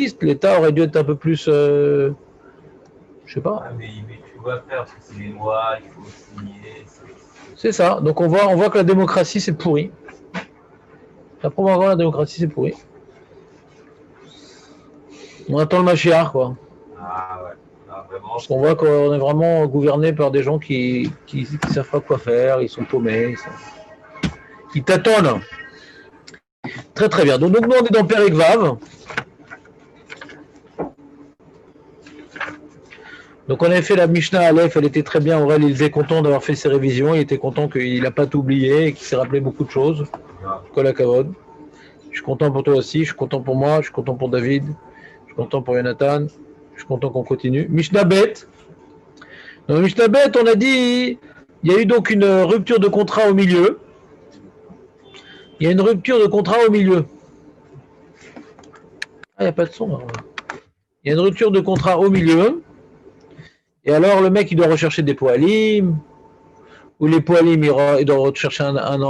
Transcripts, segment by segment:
l'État aurait dû être un peu plus, je sais pas. Ah, mais tu dois faire, parce que c'est les lois, il faut signer. C'est ça. Donc on voit que la démocratie c'est pourri. Après on va voir la démocratie c'est pourri. On attend le Mashiach, quoi. Ah ouais. Ah, vraiment. Parce qu'on voit qu'on est vraiment gouverné par des gens qui savent pas quoi faire, ils sont paumés, ils tâtonnent. Très très bien. Donc nous on est dans Perek Vav. Donc on avait fait la Mishnah Aleph, elle était très bien. Aurel, il était content d'avoir fait ses révisions, il était content qu'il n'a pas tout oublié et qu'il s'est rappelé beaucoup de choses. Kol hakavod. Je suis content pour toi aussi, je suis content pour moi, je suis content pour David, je suis content pour Jonathan, je suis content qu'on continue. Mishnah Bet. Dans Mishnah Bet, on a dit, il y a eu donc une rupture de contrat au milieu. Il y a une rupture de contrat au milieu. Ah, il n'y a pas de son. Il y a une rupture de contrat au milieu. Et alors, le mec, il doit rechercher des poalim, ou les poalim, il doit rechercher un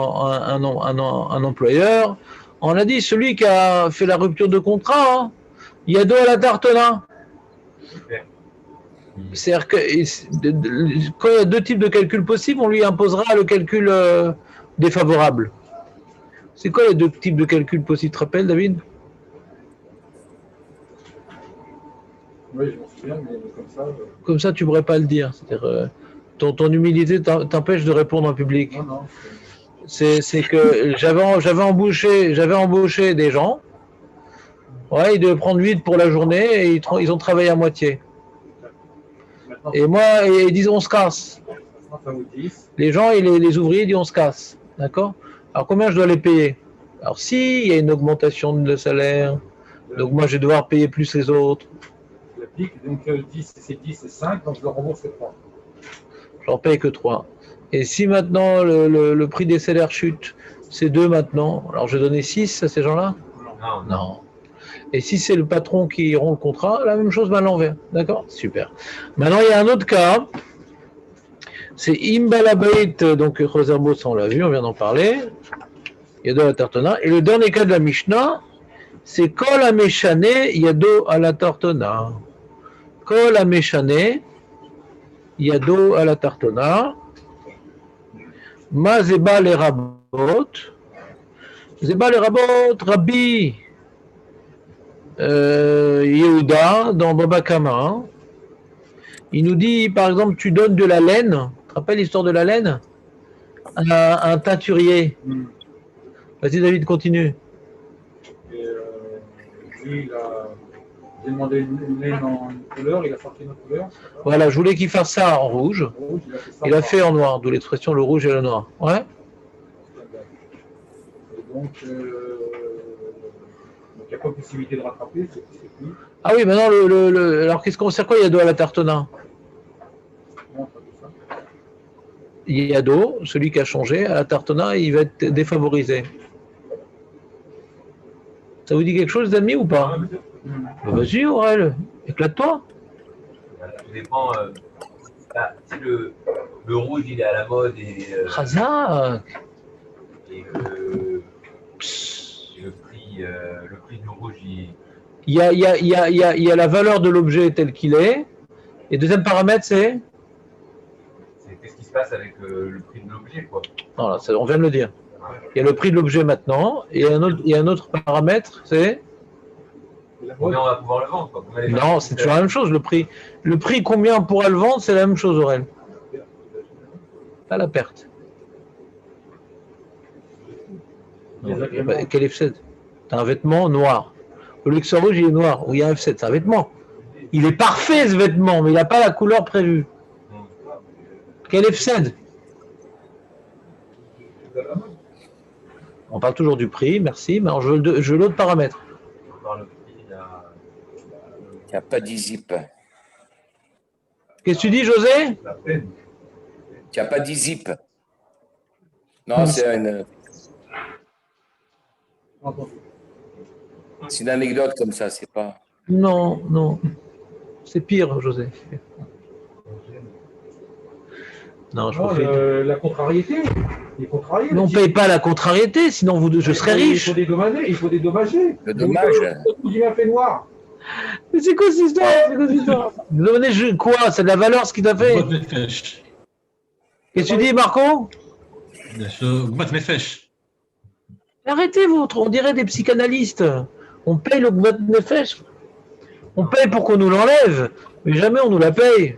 employeur. On a dit, celui qui a fait la rupture de contrat, il y a deux à la tartana. C'est-à-dire que quand il y a deux types de calculs possibles, on lui imposera le calcul défavorable. C'est quoi les deux types de calculs possibles? Tu te rappelles, David? Oui, je m'en souviens, mais comme ça. Comme ça, tu ne pourrais pas le dire. C'est-à-dire, ton humilité t'empêche de répondre en public. Non. C'est que j'avais embauché des gens. Ouais, ils devaient prendre 8 pour la journée et ils ont travaillé à moitié. Maintenant, Et moi, ils disent on se casse. ça vous dit. Les gens et les ouvriers disent on se casse. D'accord? Alors combien je dois les payer? Alors s'il y a une augmentation de salaire, donc moi je vais devoir payer plus les autres. Donc 10 c'est 10 et 5, donc je leur rembourse 3. Je leur paye que 3. Et si maintenant le prix des salaires chute, c'est 2 maintenant, alors je vais donner 6 à ces gens-là? Non. Et si c'est le patron qui rompt le contrat, la même chose mais à l'envers. D'accord? Super. Maintenant il y a un autre cas. C'est Imbalabait, donc Roserbos, on l'a vu, on vient d'en parler. Il y a deux à la tartana. Et le dernier cas de la Mishnah, c'est Kol Ameshane Yado à la tartana. Kol Ameshane Yado à la tartana. Ma Zeba le Rabot. Zeba le Rabot, Rabbi Yehuda, dans Baba Kama. Il nous dit, par exemple, tu donnes de la laine. Tu te rappelles l'histoire de la laine? À un teinturier. Vas-y David, continue. Et lui, j'ai demandé une laine en couleur, il a sorti une couleur. Voilà, je voulais qu'il fasse ça en rouge. Il a fait en noir, d'où l'expression le rouge et le noir. Ouais. Et donc, il n'y a pas possibilité de rattraper, c'est plus. Ah oui, maintenant, alors qu'est-ce qu'on sait quoi, il y a dos à la tartana? Il y a dos, celui qui a changé, à la tartana, il va être défavorisé. Ça vous dit quelque chose, les amis, ou pas? Vas-y, Aurel, éclate-toi. Tout dépend. Si le rouge il est à la mode et Razak. Et le prix du rouge, Il y a la valeur de l'objet tel qu'il est. Et deuxième paramètre, c'est qu'est-ce qui se passe avec le prix de l'objet, quoi. Non, là, on vient de le dire. Il y a le prix de l'objet maintenant. Et il y a un autre paramètre, c'est combien on va pouvoir le vendre, quoi. Non, c'est toujours la même chose. Le prix, combien on pourra le vendre, c'est la même chose, Aurel. Pas la perte. Quel F7? T'as un vêtement noir. Au lieu que ce rouge, il est noir. Ou il y a un F7, c'est un vêtement. Il est parfait, ce vêtement, mais il n'a pas la couleur prévue. Quel F7? On parle toujours du prix, merci, mais je veux l'autre paramètre. Il n'y a pas d'ISIP. Qu'est-ce que tu dis, José? Il n'y a pas d'ISIP. Non, c'est une anecdote comme ça, c'est pas. Non. C'est pire, José. Non, je profite. La contrariété. Mais on ne paye pas la contrariété, sinon je serais riche. Il faut dédommager. Le dommage. Il m'a fait noir. Mais c'est quoi cette histoire? C'est quoi cette histoire? Vous demandez quoi? C'est de la valeur ce qu'il t'a fait? Nefesh. Qu'est-ce que tu dis, Marco? Gmat Nefesh. Arrêtez, on dirait des psychanalystes. On paye le Gmat Nefesh. On paye pour qu'on nous l'enlève, mais jamais on nous la paye.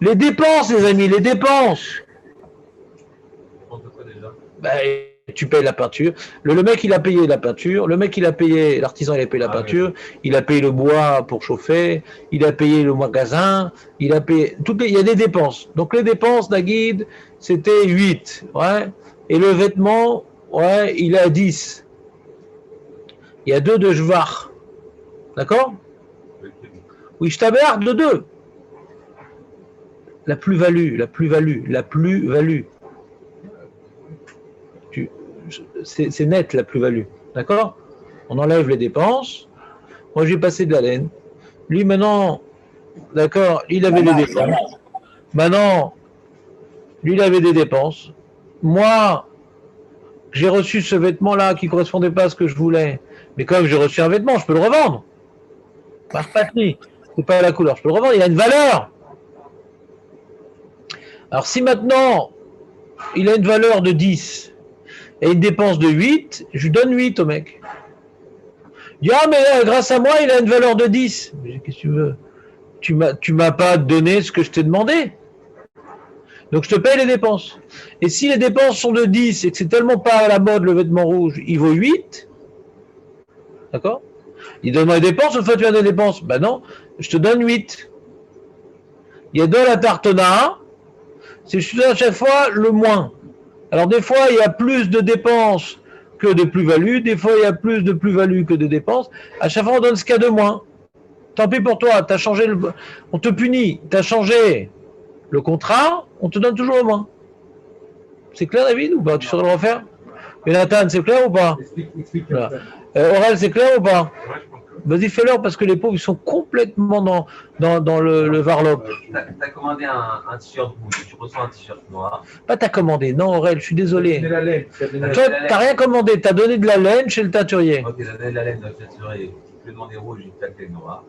Les dépenses, les amis, les dépenses. Ben, tu payes la peinture. Le mec, il a payé la peinture. Le mec, il a payé, l'artisan, il a payé la peinture. Il a payé le bois pour chauffer. Il a payé le magasin. Il a payé. Il y a des dépenses. Donc, les dépenses, Naguide, c'était 8. Ouais. Et le vêtement, ouais, il est à 10. Il y a 2 de Jvar. D'accord? Oui, je t'aberge de 2. La plus-value. C'est net la plus-value. D'accord? On enlève les dépenses. Moi, j'ai passé de la laine. Lui, maintenant, d'accord, il avait des dépenses. Maintenant, lui, il avait des dépenses. Moi, j'ai reçu ce vêtement-là qui ne correspondait pas à ce que je voulais. Mais quand même, j'ai reçu un vêtement, je peux le revendre. Par patrie, c'est pas la couleur, je peux le revendre, il a une valeur. Alors, si maintenant, il a une valeur de 10 et une dépense de 8, je lui donne 8 au mec. Il dit, ah, mais grâce à moi, il a une valeur de 10. Mais qu'est-ce que tu veux? Tu m'as pas donné ce que je t'ai demandé. Donc, je te paye les dépenses. Et si les dépenses sont de 10 et que c'est tellement pas à la mode le vêtement rouge, il vaut 8. D'accord? Il donne les dépenses, au fait, tu as des dépenses. Ben non, je te donne 8. Il y a de la tartana, c'est je te donne à chaque fois le moins. Alors, des fois, il y a plus de dépenses que de plus-value. Des fois, il y a plus de plus-value que de dépenses. À chaque fois, on donne ce qu'il y a de moins. Tant pis pour toi, t'as changé on te punit, tu as changé le contrat, on te donne toujours le moins. C'est clair, David, ou pas? Tu saurais le refaire? Et Nathan, c'est clair ou pas? Explique. Voilà. Aurel, c'est clair ou pas? Vas-y, fais-leur parce que les pauvres, ils sont complètement dans le varlope. Tu as commandé un t-shirt rouge, tu reçois un t-shirt noir. Pas t'as commandé, non, Aurel, je suis désolé. De la laine. Toi, t'as rien commandé, t'as donné de la laine chez le teinturier. Ok, t'as donné de la laine dans le teinturier. Tu lui as demandé rouge, il t'a fait noir.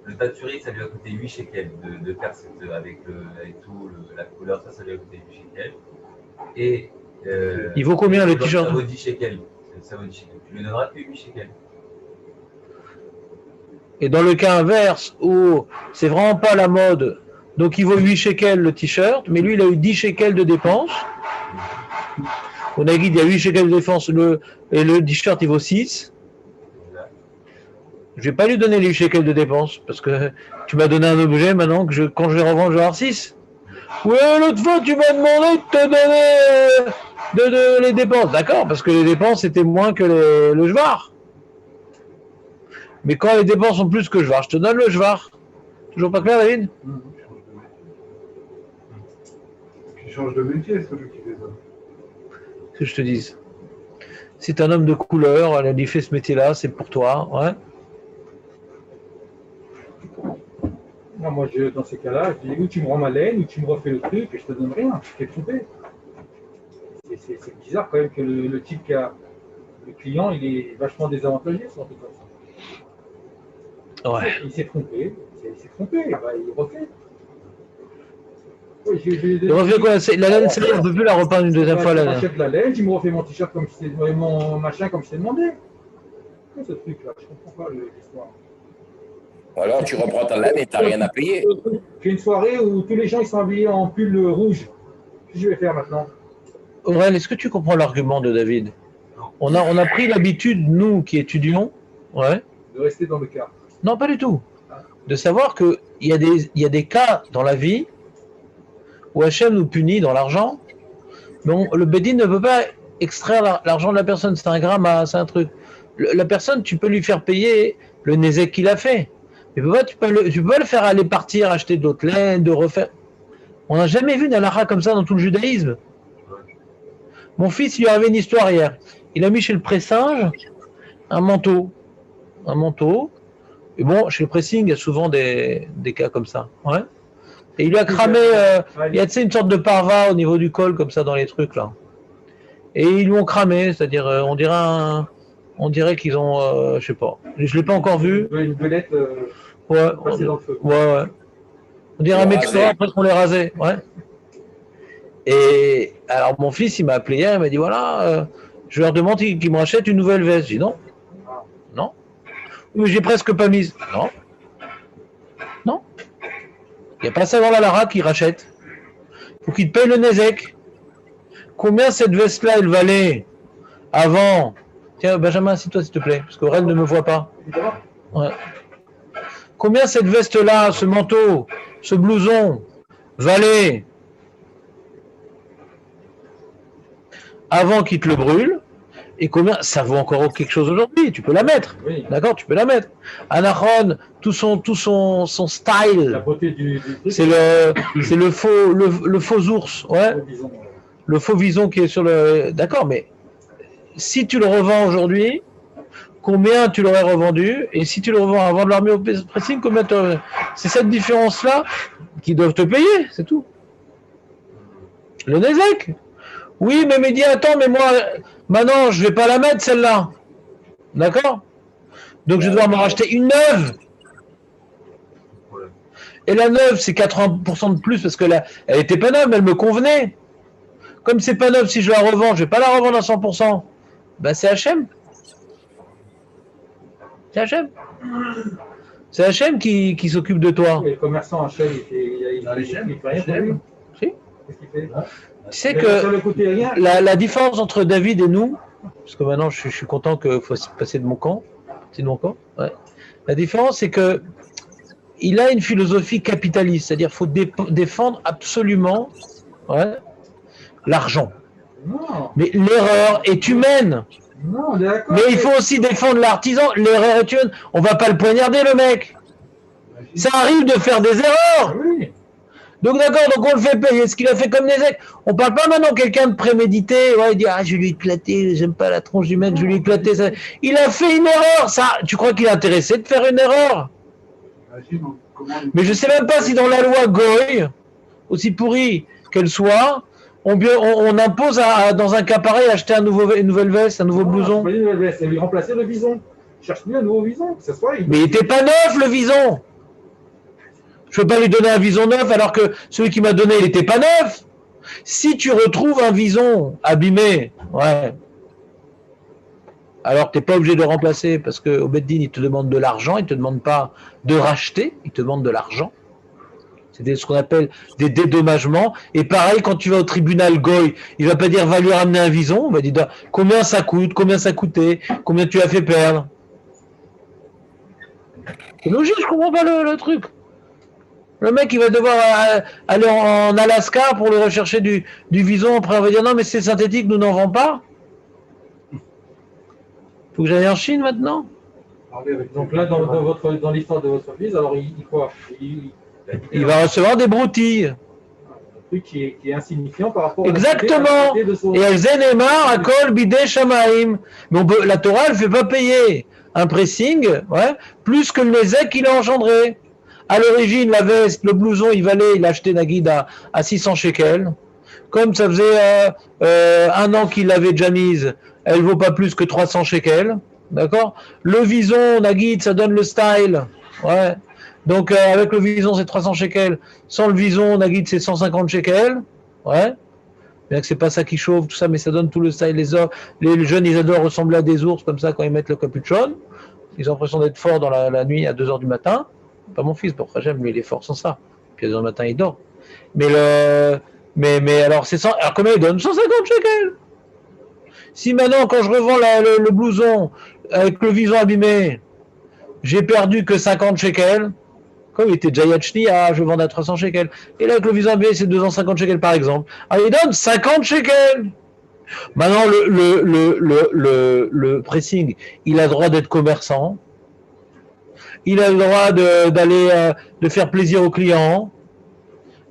Le teinturier, ça lui a coûté 8 shekels de faire avec tout, la couleur, ça lui a coûté 8 shekels. Et. Il vaut combien le t-shirt? Ça vaut 10 shekels. Ça vaut 10 shekels. Tu lui donneras que 8 shekels. Et dans le cas inverse, où c'est vraiment pas la mode, donc il vaut 8 shekels le t-shirt, mais lui il a eu 10 shekels de dépenses. On a dit il y a 8 shekels de dépenses, et le t-shirt il vaut 6. Je vais pas lui donner les 8 shekels de dépenses, parce que tu m'as donné un objet maintenant que quand je vais revendre, je vais avoir 6. Ouais, l'autre fois tu m'as demandé de te donner les dépenses. D'accord, parce que les dépenses c'était moins que le jvar. Mais quand les dépenses sont plus que le jvar, je te donne le jvar. Toujours pas clair, David? Tu changes de métier, c'est celui qui fait ça. Que je te dise. Si t'es un homme de couleur, elle a dit fait ce métier-là, c'est pour toi, ouais. Non, moi, dans ces cas-là, je dis ou tu me rends ma laine, ou tu me refais le truc, et je te donne rien. Je t'ai trompé. C'est bizarre quand même que le type qui a. Le client, il est vachement désavantagé sur un truc comme ça. Ouais. Il s'est trompé. Bah, il refait. Oui, Il refait quoi? La laine, c'est on ne peut plus la repeindre une deuxième fois. Je m'achète la laine, il me refait mon t-shirt comme je t'ai demandé, mon machin comme je t'ai demandé. Qu'est-ce que ce truc-là? Je comprends pas l'histoire. Alors tu reprends ta laine et tu n'as rien à payer. J'ai une soirée où tous les gens ils sont habillés en pull rouge. Qu'est-ce que je vais faire maintenant? Aurel, est-ce que tu comprends l'argument de David? On a pris l'habitude, nous qui étudions, ouais. De rester dans le cas. Non, pas du tout. De savoir qu'il y a des cas dans la vie où Hachem nous punit dans l'argent, mais le Bédine ne peut pas extraire l'argent de la personne, c'est un gramma, c'est un truc. La personne, tu peux lui faire payer le nézek qu'il a fait. Mais tu peux pas le faire aller partir, acheter d'autres laines, de refaire. On n'a jamais vu une halakha comme ça dans tout le judaïsme. Mon fils, il lui avait une histoire hier. Il a mis chez le pressing un manteau. Et bon, chez le pressing, il y a souvent des cas comme ça. Ouais. Et il lui a cramé, il y a une sorte de parva au niveau du col, comme ça, dans les trucs là. Et ils lui ont cramé, c'est-à-dire, on dirait On dirait qu'ils ont, je sais pas, je l'ai pas encore vu. Une belette Ouais, passée dans le feu. ouais. On dirait un Mexicain après qu'on les rasait. Ouais. Et alors mon fils, il m'a appelé hier, il m'a dit voilà, je leur demande qu'ils me rachètent une nouvelle veste. J'ai dit non, non. Mais j'ai presque pas mise. Non, non. Il n'y a pas ça dans la Lara qui rachète. Faut qu'il te paye le Nezek. Combien cette veste-là, elle valait avant? Tiens, Benjamin, assis-toi s'il te plaît, parce qu'Aurel ne me voit pas. Ouais. Combien cette veste-là, ce manteau, ce blouson valait avant qu'il te le brûle? Et combien ça vaut encore quelque chose aujourd'hui? Tu peux la mettre, Oui. d'accord? Tu peux la mettre. Anachon, tout son style, La beauté du c'est le faux ours, ouais, disons, le faux vison qui est sur le. D'accord, mais si tu le revends aujourd'hui, combien tu l'aurais revendu? Et si tu le revends avant de l'armée au pressing, combien tu aurais... C'est cette différence-là qu'ils doivent te payer, c'est tout. Le Nezek. Oui, mais il dit attends, mais moi, maintenant, je vais pas la mettre celle-là. D'accord? Donc je vais devoir me racheter une neuve. Et la neuve, c'est 80% de plus parce que elle était pas neuve, mais elle me convenait. Comme c'est pas neuve, si je la revends, je vais pas la revendre à 100%. Ben c'est H&M. C'est H&M. C'est H&M qui s'occupe de toi. les commerçants H&M, il fait rien pour lui. Si. Qu'est-ce qu'il fait? Tu sais Mais sur que le côté rien. la différence entre David et nous, parce que maintenant je suis content qu'il faut passer de mon camp, c'est de mon camp, ouais. La différence c'est que il a une philosophie capitaliste, c'est-à-dire qu'il faut défendre absolument, ouais, l'argent. Non, Mais l'erreur est humaine. non, on est d'accord. Mais il faut aussi défendre l'artisan. L'erreur est humaine. On va pas le poignarder le mec. Ça arrive de faire des erreurs. Oui. Donc d'accord, donc on le fait payer ce qu'il a fait comme Nezek. On parle pas maintenant de quelqu'un de prémédité, ouais, il dit ah je vais lui éclater, j'aime pas la tronche du mec, je vais lui éclater ça. Il a fait une erreur, ça. Tu crois qu'il est intéressé de faire une erreur? Mais je sais même pas si dans la loi Goy, aussi pourrie qu'elle soit, on impose dans un cas pareil acheter une nouvelle veste, un nouveau blouson. Une nouvelle veste, et lui remplacer le vison. Cherche lui un nouveau vison, que ce soit. Mais il était pas neuf le vison. Je peux pas lui donner un vison neuf alors que celui qui m'a donné, il était pas neuf. Si tu retrouves un vison abîmé, ouais, alors tu n'es pas obligé de le remplacer parce qu'au Beddin, il te demande de l'argent, il ne te demande pas de racheter, il te demande de l'argent. C'est ce qu'on appelle des dédommagements. Et pareil, quand tu vas au tribunal Goy, il ne va pas dire va lui ramener un vison, il va dire combien ça coûte, combien ça coûtait, combien tu as fait perdre. C'est logique, je ne comprends pas le truc. Le mec, il va devoir aller en Alaska pour le rechercher du vison. Après, on va dire non, mais c'est synthétique, nous n'en vendons pas. Faut que j'aille en Chine maintenant. Donc là, dans l'histoire de votre fils, alors Il va recevoir des broutilles. Un truc qui est insignifiant par rapport Exactement. Et Elzenemar, Akol, Bidé, Shamaim. Mais la Torah, elle ne fait pas payer un pressing, ouais, plus que le Nezek qu'il a engendré. À l'origine, la veste, le blouson, il a acheté Nagid à 600 shekels. Comme ça faisait un an qu'il l'avait déjà mise, elle ne vaut pas plus que 300 shekels. D'accord? Le vison, Nagid, ça donne le style. Ouais. Donc, avec le vison, c'est 300 shekels. Sans le vison, Nagid, c'est 150 shekels. Ouais. Bien que c'est pas ça qui chauffe, tout ça, mais ça donne tout le style. Les jeunes, ils adorent ressembler à des ours, comme ça, quand ils mettent le capuchon. Ils ont l'impression d'être forts dans la nuit à 2h du matin. Pas mon fils, pour j'aime, lui, il est fort sans ça. Puis à 2h du matin, il dort. Mais alors, c'est alors combien il donne? 150 shekels. Si maintenant, quand je revends le blouson avec le vison abîmé, j'ai perdu que 50 shekels, comme il était Jayachni, je vais vendre à 300 shekels. Et là, avec le vison abîmé, c'est 250 shekels par exemple. Alors, il donne 50 shekels. Maintenant, le pressing, il a le droit d'être commerçant. Il a le droit de faire plaisir aux clients.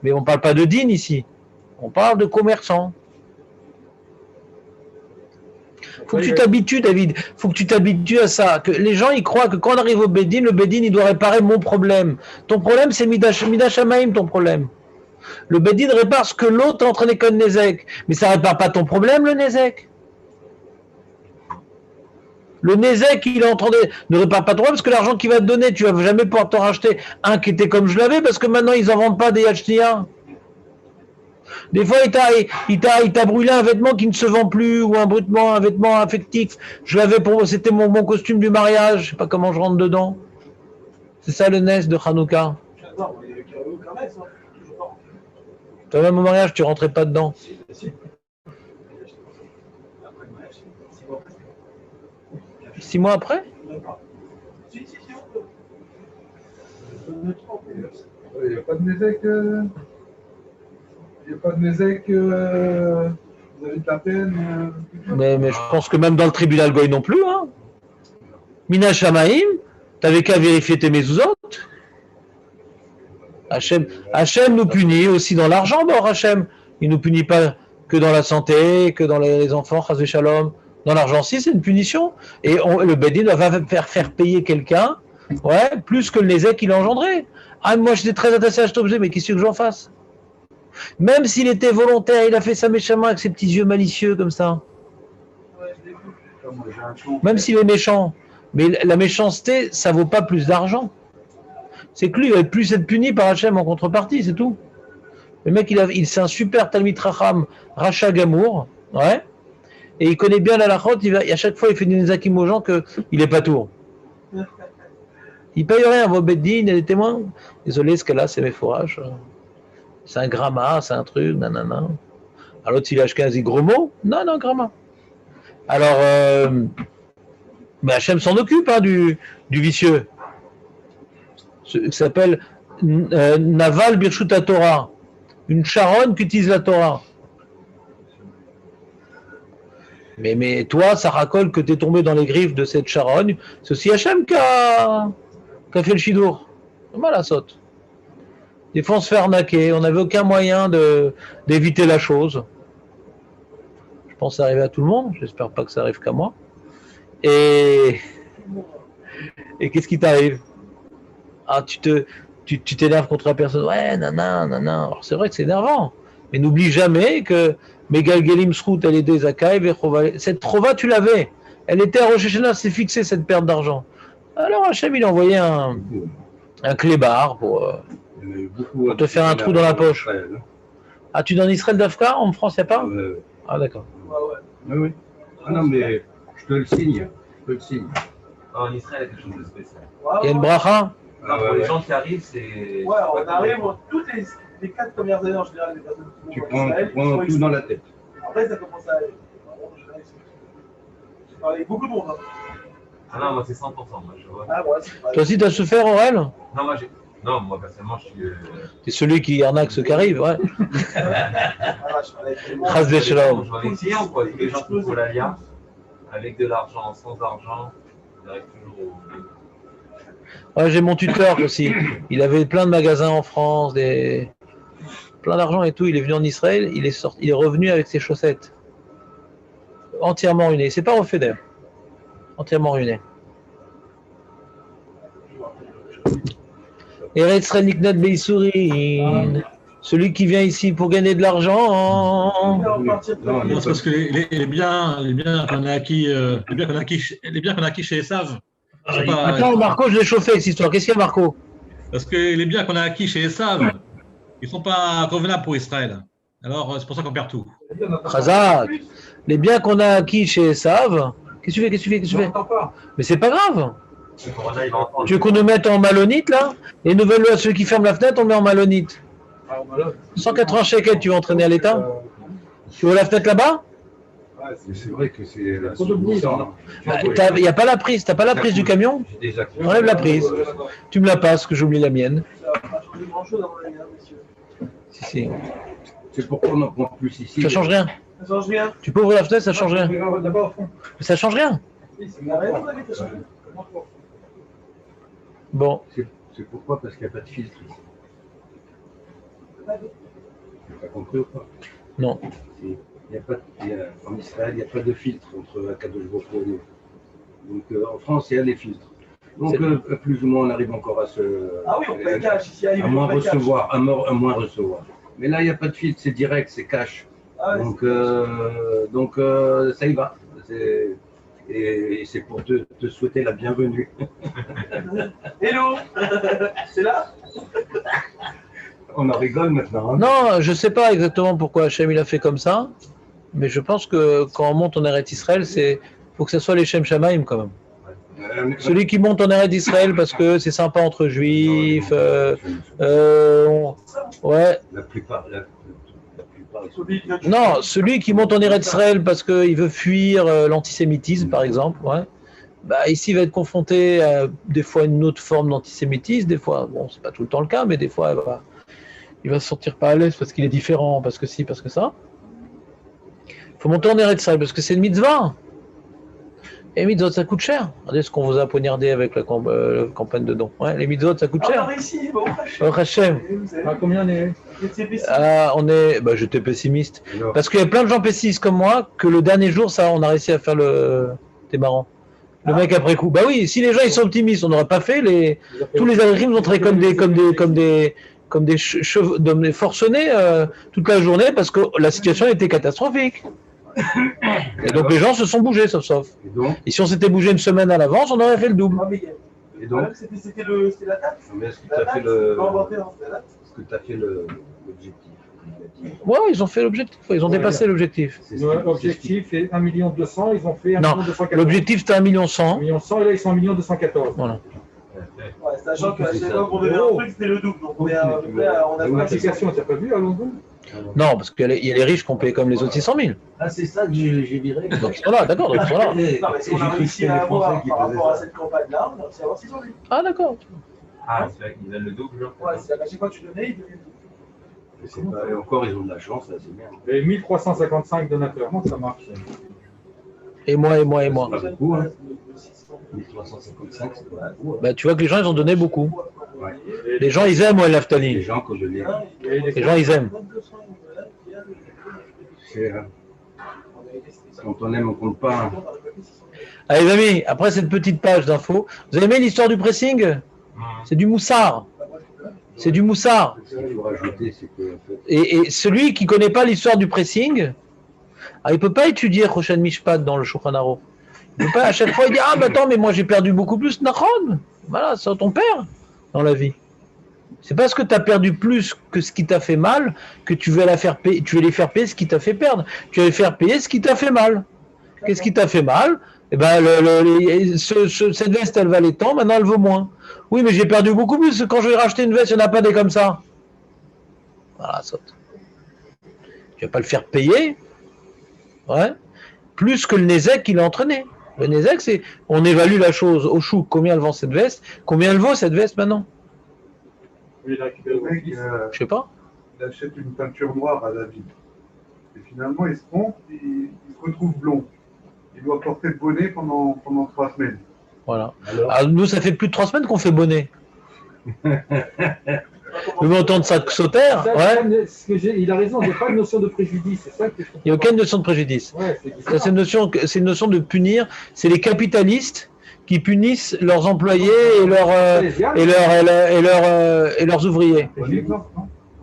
Mais on ne parle pas de din ici. On parle de commerçant. Faut que tu t'habitues, David. Faut que tu t'habitues à ça. Que les gens, ils croient que quand on arrive au Beddin, le Beddin, il doit réparer mon problème. Ton problème, c'est Midash Hamaim, ton problème. Le Beddin répare ce que l'autre est en train d'école Nezek. Mais ça ne répare pas ton problème, le Nezek. Le Nézek, il est en train de ne répare pas trop parce que l'argent qu'il va te donner, tu vas jamais pouvoir t'en racheter un qui était comme je l'avais parce que maintenant ils en vendent pas des Yachnia. Des fois, il t'a brûlé un vêtement qui ne se vend plus ou un vêtement affectif. Je l'avais pour c'était mon costume du mariage. Je sais pas comment je rentre dedans. C'est ça le Nes de Hanouka. Toi-même au mariage, tu rentrais pas dedans. 6 mois après? Il n'y a pas de Nézek. Il n'y a pas de Nézek. Vous avez de la peine. Mais je pense que même dans le tribunal Goy non plus. Hein. Mina Shamaim, t'avais qu'à vérifier tes mezuzot. Hachem nous punit aussi dans l'argent, bon Hachem. Il ne nous punit pas que dans la santé, que dans les enfants, Chas Shalom. Dans l'argent aussi, c'est une punition. Et le Bedin va faire payer quelqu'un, ouais, plus que le Nézek qu'il a engendré. Ah, moi j'étais très attaché à cet objet, mais qu'est-ce que j'en fasse? Même s'il était volontaire, il a fait ça méchamment avec ses petits yeux malicieux comme ça. Même s'il est méchant. Mais la méchanceté, ça vaut pas plus d'argent. C'est que lui, il va plus être puni par Hachem en contrepartie, c'est tout. Le mec, c'est un super Talmid Racham, Racha Gamour, ouais. Et il connaît bien la lachot, à chaque fois, il fait des nezakim aux gens qu'il n'est pas tour. Il paye rien, vos beddines et les témoins. Désolé, ce cas-là, c'est mes fourrages. C'est un gramma, c'est un truc, nanana. Alors l'autre, s'il a acheté un gros mot, non, gramma. Alors, Hachem s'en occupe hein, du vicieux. Ça s'appelle Naval Birshut Torah. Une charonne qui utilise la Torah. Mais toi, ça racole que tu es tombé dans les griffes de cette charogne. C'est aussi Hachem qui a fait le chidour. C'est mal à saute. Des fois, on se fait arnaquer. On n'avait aucun moyen d'éviter la chose. Je pense que ça arrive à tout le monde. J'espère pas que ça arrive qu'à moi. Et qu'est-ce qui t'arrive? Ah, tu t'énerves contre la personne. Ouais, nanana. Alors, c'est vrai que c'est énervant. Mais n'oublie jamais que Megal Gelim Srout, elle est des Akai, cette Trova, tu l'avais. Elle était à Rosh Hashanah, c'est fixé cette perte d'argent. Alors Hachem, il a envoyé un clébard pour te faire un trou dans la poche. Ah, tu es en Israël d'Afka? En France, il n'y a pas? Ah, d'accord. Oui. Ah non, mais je te le signe. En Israël, il y a quelque chose de spécial. Il y a une bracha? Pour les gens qui arrivent, c'est. Ouais, on arrive, toutes les 4 premières années en général, les personnes qui Tu vont prends en Israël, tout sont dans la tête. Après, ça commence à aller. J'ai parlé avec beaucoup de monde. Hein. Ah non, moi c'est 100%. Moi, je vois. Ah, ouais, c'est pas Toi aussi, tu as souffert, Aurel? Non, moi personnellement, je suis. C'est celui qui arnaque ceux qui arrivent, ouais. Chas Je Shalom. vois les clients, quoi. Les gens qui font l'alliance, avec de l'argent, sans argent, ils arrivent toujours au. Ouais, j'ai mon tuteur aussi. Il avait plein de magasins en France, plein d'argent et tout. Il est venu en Israël, il est revenu avec ses chaussettes. Entièrement ruiné. C'est pas refait d'ailleurs. Entièrement ruiné. Eretz Niknat Beisourin. Celui qui vient ici pour gagner de l'argent. Non, c'est parce que les biens qu'on a acquis, les biens qu'on a acquis chez Esav. Attends, Marco, je l'ai chauffé cette histoire. Qu'est-ce qu'il y a, Marco? Parce que les biens qu'on a acquis chez Esav, ils ne sont pas convenables pour Israël. Alors, c'est pour ça qu'on perd tout. Khazak, les biens qu'on a acquis chez Esav, qu'est-ce que tu fais? Mais c'est pas grave. Tu veux qu'on nous mette en malonite, là? Les nouvelles lois, ceux qui ferment la fenêtre, on met en malonite. 180 shekels, tu vas entraîner à l'État? Tu veux la fenêtre là-bas? C'est vrai que c'est la Il n'y a pas la prise, t'as pas la prise du camion? Enlève la prise. Tu me la passes, que j'oublie la mienne. Si. C'est pourquoi on n'en prend plus ici. Ça change rien. Ça change rien. Tu peux ouvrir la fenêtre, ça change rien. Mais ça change rien. Bon. C'est pourquoi? Parce qu'il n'y a pas de filtre ici. Tu n'as pas compris ou pas? Non. En Israël, il n'y a pas de filtre entre Akadosh Baruch Hu et nous. Donc en France, il y a des filtres. Donc plus ou moins, on arrive encore à se. Ah oui, on paye cash ici. À moins recevoir, à moins recevoir. Mais là, il n'y a pas de filtre, c'est direct, c'est cash. Ah ouais, donc ça y va. Et c'est pour te souhaiter la bienvenue. Hello. C'est là? On en rigole maintenant. Hein. Non, je ne sais pas exactement pourquoi Hachem il a fait comme ça, mais je pense que quand on monte en Eretz Israël, il faut que ce soit les Shem Shamaim quand même. Celui qui monte en Eretz Israël parce que c'est sympa entre juifs, ouais. La plupart. Non, celui qui monte en Eretz Israël parce qu'il veut fuir l'antisémitisme, par exemple, ouais. Bah, ici, il va être confronté à des fois une autre forme d'antisémitisme, des fois, bon, c'est pas tout le temps le cas, mais des fois, il va se sentir pas à l'aise parce qu'il est différent, parce que si, parce que ça. Il faut monter en Eretz Israël parce que c'est une mitzvah. Et les mitzvot, ça coûte cher. Regardez ce qu'on vous a poignardé avec la campagne de dons. Ouais, les mitzvot, ça coûte cher. Ah, ici, bon, Hachem. Ah, combien on est? J'étais pessimiste. Parce qu'il y a plein de gens pessimistes comme moi que le dernier jour, ça, on a réussi à faire le. T'es marrant. Le mec après coup. Bah oui, si les gens ils sont optimistes, on n'aurait pas fait tous les algorithmes vont travailler comme des forcenés toute la journée parce que la situation était catastrophique. Et donc les gens se sont bougés, sauf. Et si on s'était bougé une semaine à l'avance, on aurait fait le double. Et donc, c'était la date. mais est-ce que tu as fait l'objectif? Ouais, ils ont fait l'objectif, ils ont dépassé l'objectif. L'objectif est 1 200 000, ils ont fait 1 Non, 214 000. l'objectif c'était 1 100 000. 1 100 000 et là ils sont 1 214 000. Voilà. Ouais, sachant qu'à chaque fois qu'on devait un truc, c'était le double. Donc on a L'application, tu n'as pas vu à Londres? Non, parce qu'il y a les riches qui ont payé comme les autres 600 000. Ah, c'est ça que j'ai viré. Donc ils sont là, d'accord, donc ils sont là. Non, mais ce qu'on a réussi à avoir par rapport à cette campagne-là, on a réussi à avoir 600 000. Ah d'accord. Ah, c'est vrai qu'ils donnent le double, genre. Ouais, c'est à chaque fois que tu donnais, ils donnaient le double. Et encore, ils ont de la chance, là, c'est bien. Et 1355 donateurs, comment ça marche? Et moi. C'est pas beaucoup, hein. 1355, c'est pas beaucoup. Hein. Bah, tu vois que les gens ils ont donné beaucoup. Ouais. Les gens ils aiment Les Naftali. gens, quand je lis, Les gens ils aiment. c'est. Quand on aime, on compte pas. Hein. Allez les amis, après cette petite page d'infos, vous avez aimé l'histoire du pressing? C'est du moussard. C'est du moussard. Ce qu'il faut rajouter, c'est que. En fait, Et celui qui ne connaît pas l'histoire du pressing, il ne peut pas étudier Roshan Mishpat dans le Shulchan Aruch. Il peut pas, à chaque fois, il dit ah, mais attends, mais moi j'ai perdu beaucoup plus. Nachon, voilà, c'est ton père dans la vie. C'est parce que tu as perdu plus que ce qui t'a fait mal que tu veux les faire payer ce qui t'a fait perdre. Tu vas les faire payer ce qui t'a fait mal. Qu'est-ce qui t'a fait mal? Eh ben, cette veste, elle valait tant, maintenant elle vaut moins. Oui, mais j'ai perdu beaucoup plus. Quand je vais racheter une veste, il n'y en a pas des comme ça. Voilà, saute. Tu vas pas le faire payer, ouais, plus que le Nézek qu'il a entraîné. Le Nézek, c'est, on évalue la chose au chou, combien elle vend cette veste, combien elle vaut cette veste maintenant? Oui, il a récupéré Le mec, Je sais pas. il achète une peinture noire à David. Et finalement, il se trompe, il se retrouve blond. Il doit porter le bonnet pendant 3 semaines. Voilà. Alors, nous, ça fait plus de 3 semaines qu'on fait bonnet. Le montant de ça sautère, ouais. Il a raison, il n'y a pas de notion de préjudice. C'est ça que je Il n'y a aucune notion de préjudice. Ouais, Ça, c'est une notion de punir. C'est les capitalistes qui punissent leurs employés et leurs ouvriers.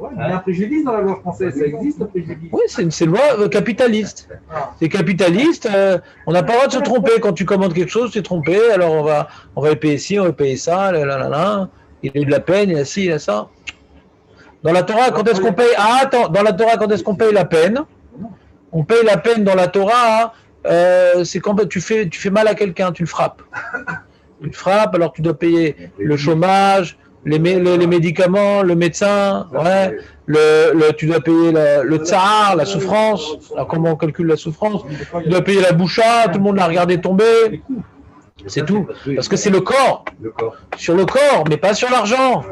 Ouais, il y a un préjudice dans la loi française, ça existe le préjudice. Oui, c'est une loi capitaliste. C'est capitaliste, on n'a pas le droit de se tromper. Quand tu commandes quelque chose, tu es trompé, alors on va payer ci, on va payer ça, il a eu de la peine, il a ci, il a ça. Dans la Torah, quand est-ce qu'on paye? Ah, attends, dans la Torah, quand est-ce qu'on paye la peine? On paye la peine dans la Torah, c'est quand tu fais mal à quelqu'un, tu le frappes. Tu le frappes, alors tu dois payer le chômage, les médicaments, le médecin, ouais, tu dois payer le tsar, la souffrance. Alors comment on calcule la souffrance? Tu dois payer la boucha, tout le monde l'a regardé tomber. C'est tout. Parce que c'est le corps. Sur le corps, mais pas sur l'argent.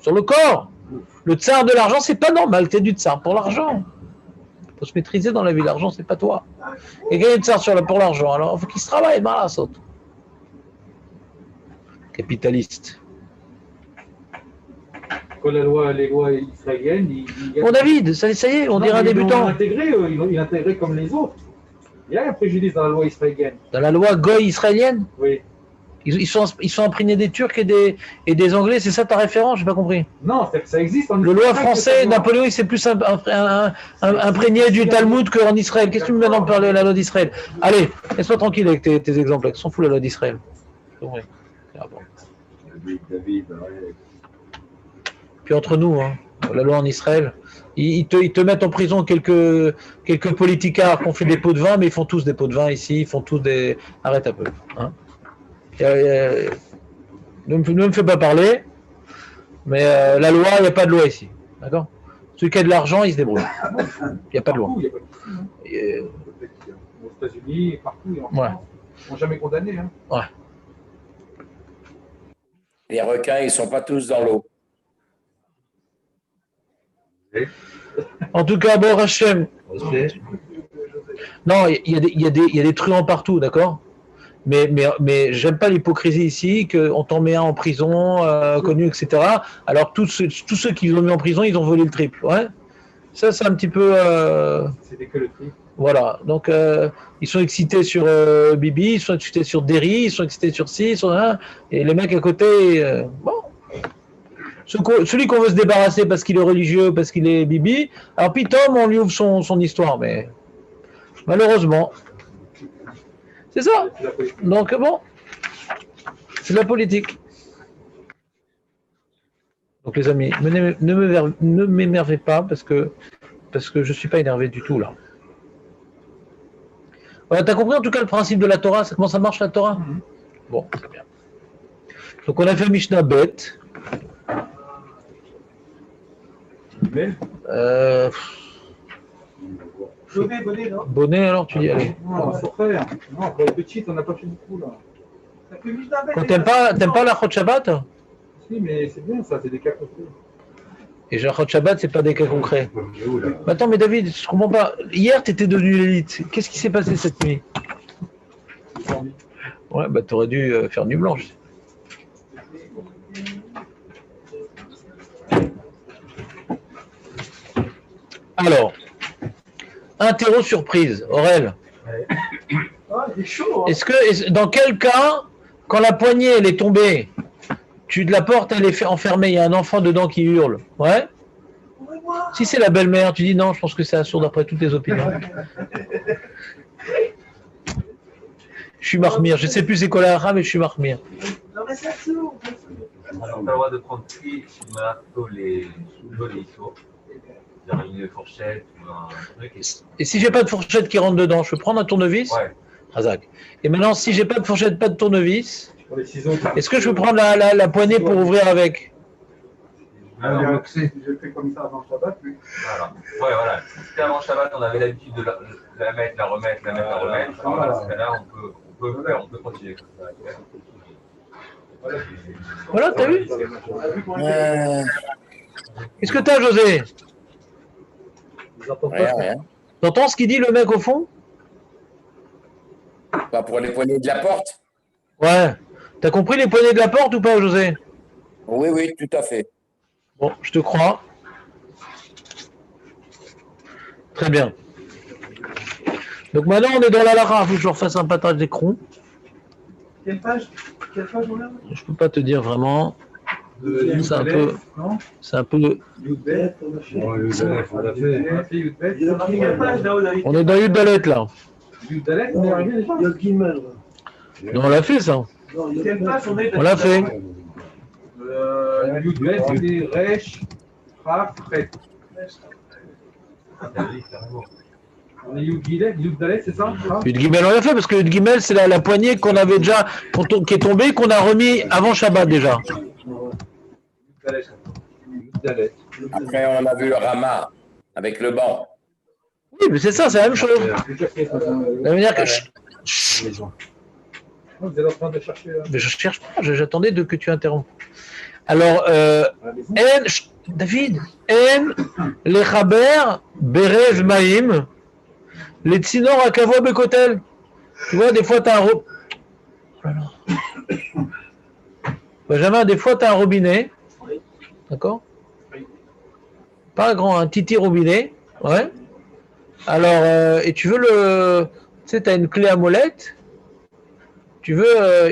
Sur le corps. Le tsar de l'argent, c'est pas normal. T'es du tsar pour l'argent. Il faut se maîtriser dans la vie. L'argent, c'est pas toi. Et gagner le tsar pour l'argent. Alors, il faut qu'il se travaille. Voilà, saute. Capitaliste. Les lois israéliennes, Bon David, ça y est, on dirait un débutant. Ils intégré comme les autres. Il y a un préjudice dans la loi israélienne. Dans la loi goy israélienne? Oui. Ils sont imprégnés des Turcs et des Anglais, c'est ça ta référence? J'ai pas compris. Non, ça existe en Le loi Israël, français, c'est- Napoléon, il s'est plus imprégné du Talmud qu'en Israël. Qu'est-ce que tu me mets dans la loi d'Israël? Allez, laisse-moi tranquille avec tes exemples. Ils s'en fout la loi d'Israël. Oui. Ah bon. David, ouais. Puis entre nous, hein, la loi en Israël, ils te mettent en prison quelques politicards qui ont fait des pots de vin, mais ils font tous des pots de vin ici, ils font tous des... Arrête un peu. Hein. Ne me fais pas parler, mais la loi, il n'y a pas de loi ici. D'accord? Celui qui a de l'argent, il se débrouille. Il n'y a pas de loi. Partout, il y a pas de souci, hein. Et, Aux États-Unis, partout, et en Ouais. France, ils ne sont jamais condamnés. Hein. ouais. Les requins, ils ne sont pas tous dans l'eau. En tout cas, bon, Hachem. Non, il y a des truands partout, d'accord? Mais j'aime pas l'hypocrisie ici, qu'on t'en met un en prison, connu, etc. Alors tous ceux qui l'ont mis en prison, ils ont volé le triple. Ouais. Ça, c'est un petit peu. C'était que le prix. Voilà. Donc, ils sont excités sur Bibi, ils sont excités sur Derry, ils sont excités sur ci, sur un. Et les mecs à côté, bon. Celui qu'on veut se débarrasser parce qu'il est religieux, parce qu'il est Bibi, alors puis Tom, on lui ouvre son histoire, mais malheureusement, c'est ça. Donc bon, c'est de la politique. Donc les amis, ne m'énervez pas parce que je suis pas énervé du tout là. Voilà, t'as compris en tout cas le principe de la Torah, comment ça marche la Torah? Bon, très bien. Donc on a fait Mishnah Bet. Bonnet, non? Bonnet alors tu dis allez. Non, faut faire. Non, pour les petites, on n'a pas fait beaucoup là. Ça fait Mishnah Bet, Quand les t'aimes gars. pas la Chot Shabbat? Si, mais c'est bien ça, c'est des cas concrets. Et la Chot Shabbat, c'est pas des cas concrets. Mais attends, mais David, je comprends pas. Hier, t'étais devenu l'élite. Qu'est-ce qui s'est passé cette nuit? Ouais, bah t'aurais dû faire nuit blanche. Alors, interro surprise, Aurel. Ah, il est chaud. Hein. Dans quel cas, quand la poignée elle est tombée, la porte elle est enfermée, il y a un enfant dedans qui hurle, ouais? Si c'est la belle-mère, tu dis non, je pense que c'est un sourd d'après toutes les opinions. Je suis marmire, je sais plus c'est quoi la rame, mais je suis marmire. Non, mais c'est sourd. On n'a pas le droit de prendre cuit, marteau, les issots. Une fourchette ou un truc. Et si j'ai pas de fourchette qui rentre dedans, je peux prendre un tournevis? Ouais. Razak. Et maintenant, si j'ai pas de fourchette, pas de tournevis, Pour les ciseaux. est-ce que je peux prendre la poignée pour ouvrir avec? Alors, j'ai fait comme ça avant Shabbat, mais Voilà. Ouais, voilà. Si c'était avant Shabbat, on avait l'habitude de la mettre, la remettre, la mettre, la remettre. Alors là, dans ce cas-là, on peut continuer comme ça. Voilà, t'as vu? On a vu qu'on était. Qu'est-ce que t'as, José? Rien, rien. T'entends ce qu'il dit le mec au fond? Pas pour les poignées de la porte? Ouais. T'as compris les poignées de la porte ou pas, José? Oui, oui, tout à fait. Bon, je te crois. Très bien. Donc maintenant, on est dans la Lara. Il faut que je refasse un patate d'écran. Quelle page on a? Je peux pas te dire vraiment. C'est un peu. Non, C'est un peu. Youdbet, on a fait. Bon, le Zef, on l'a fait. On a fait Youdbet. Il a marqué quelle page là-haut, David? On est dans Yudalet là. Youdbet, on est arrivé déjà. Yod Gimel. Non, on l'a fait ça. Quelle page on est? On l'a fait. Youdbet, c'est Resh, Raf, Ret. On est Youdbet, c'est ça? Une guimel, on l'a fait parce que une guimel, c'est la poignée qu'on avait déjà, qui est tombée, qu'on a remis avant Shabbat déjà. Youdbet. Après, on a vu le Rama avec le banc. Oui, mais c'est ça, c'est la même chose. La manière que. Vous êtes en train de chercher. Mais je cherche pas, j'attendais que tu interrompes. Alors, David, En, les Chaber, Berev Maïm, les Tsinor à Kavo Bekotel. Tu vois, des fois, tu as un robinet. Oh là là. Benjamin, des fois, tu as un robinet. D'accord? Pas grand, un titi robinet. Ouais. Alors, et tu veux le. Tu sais, tu as une clé à molette. Tu veux,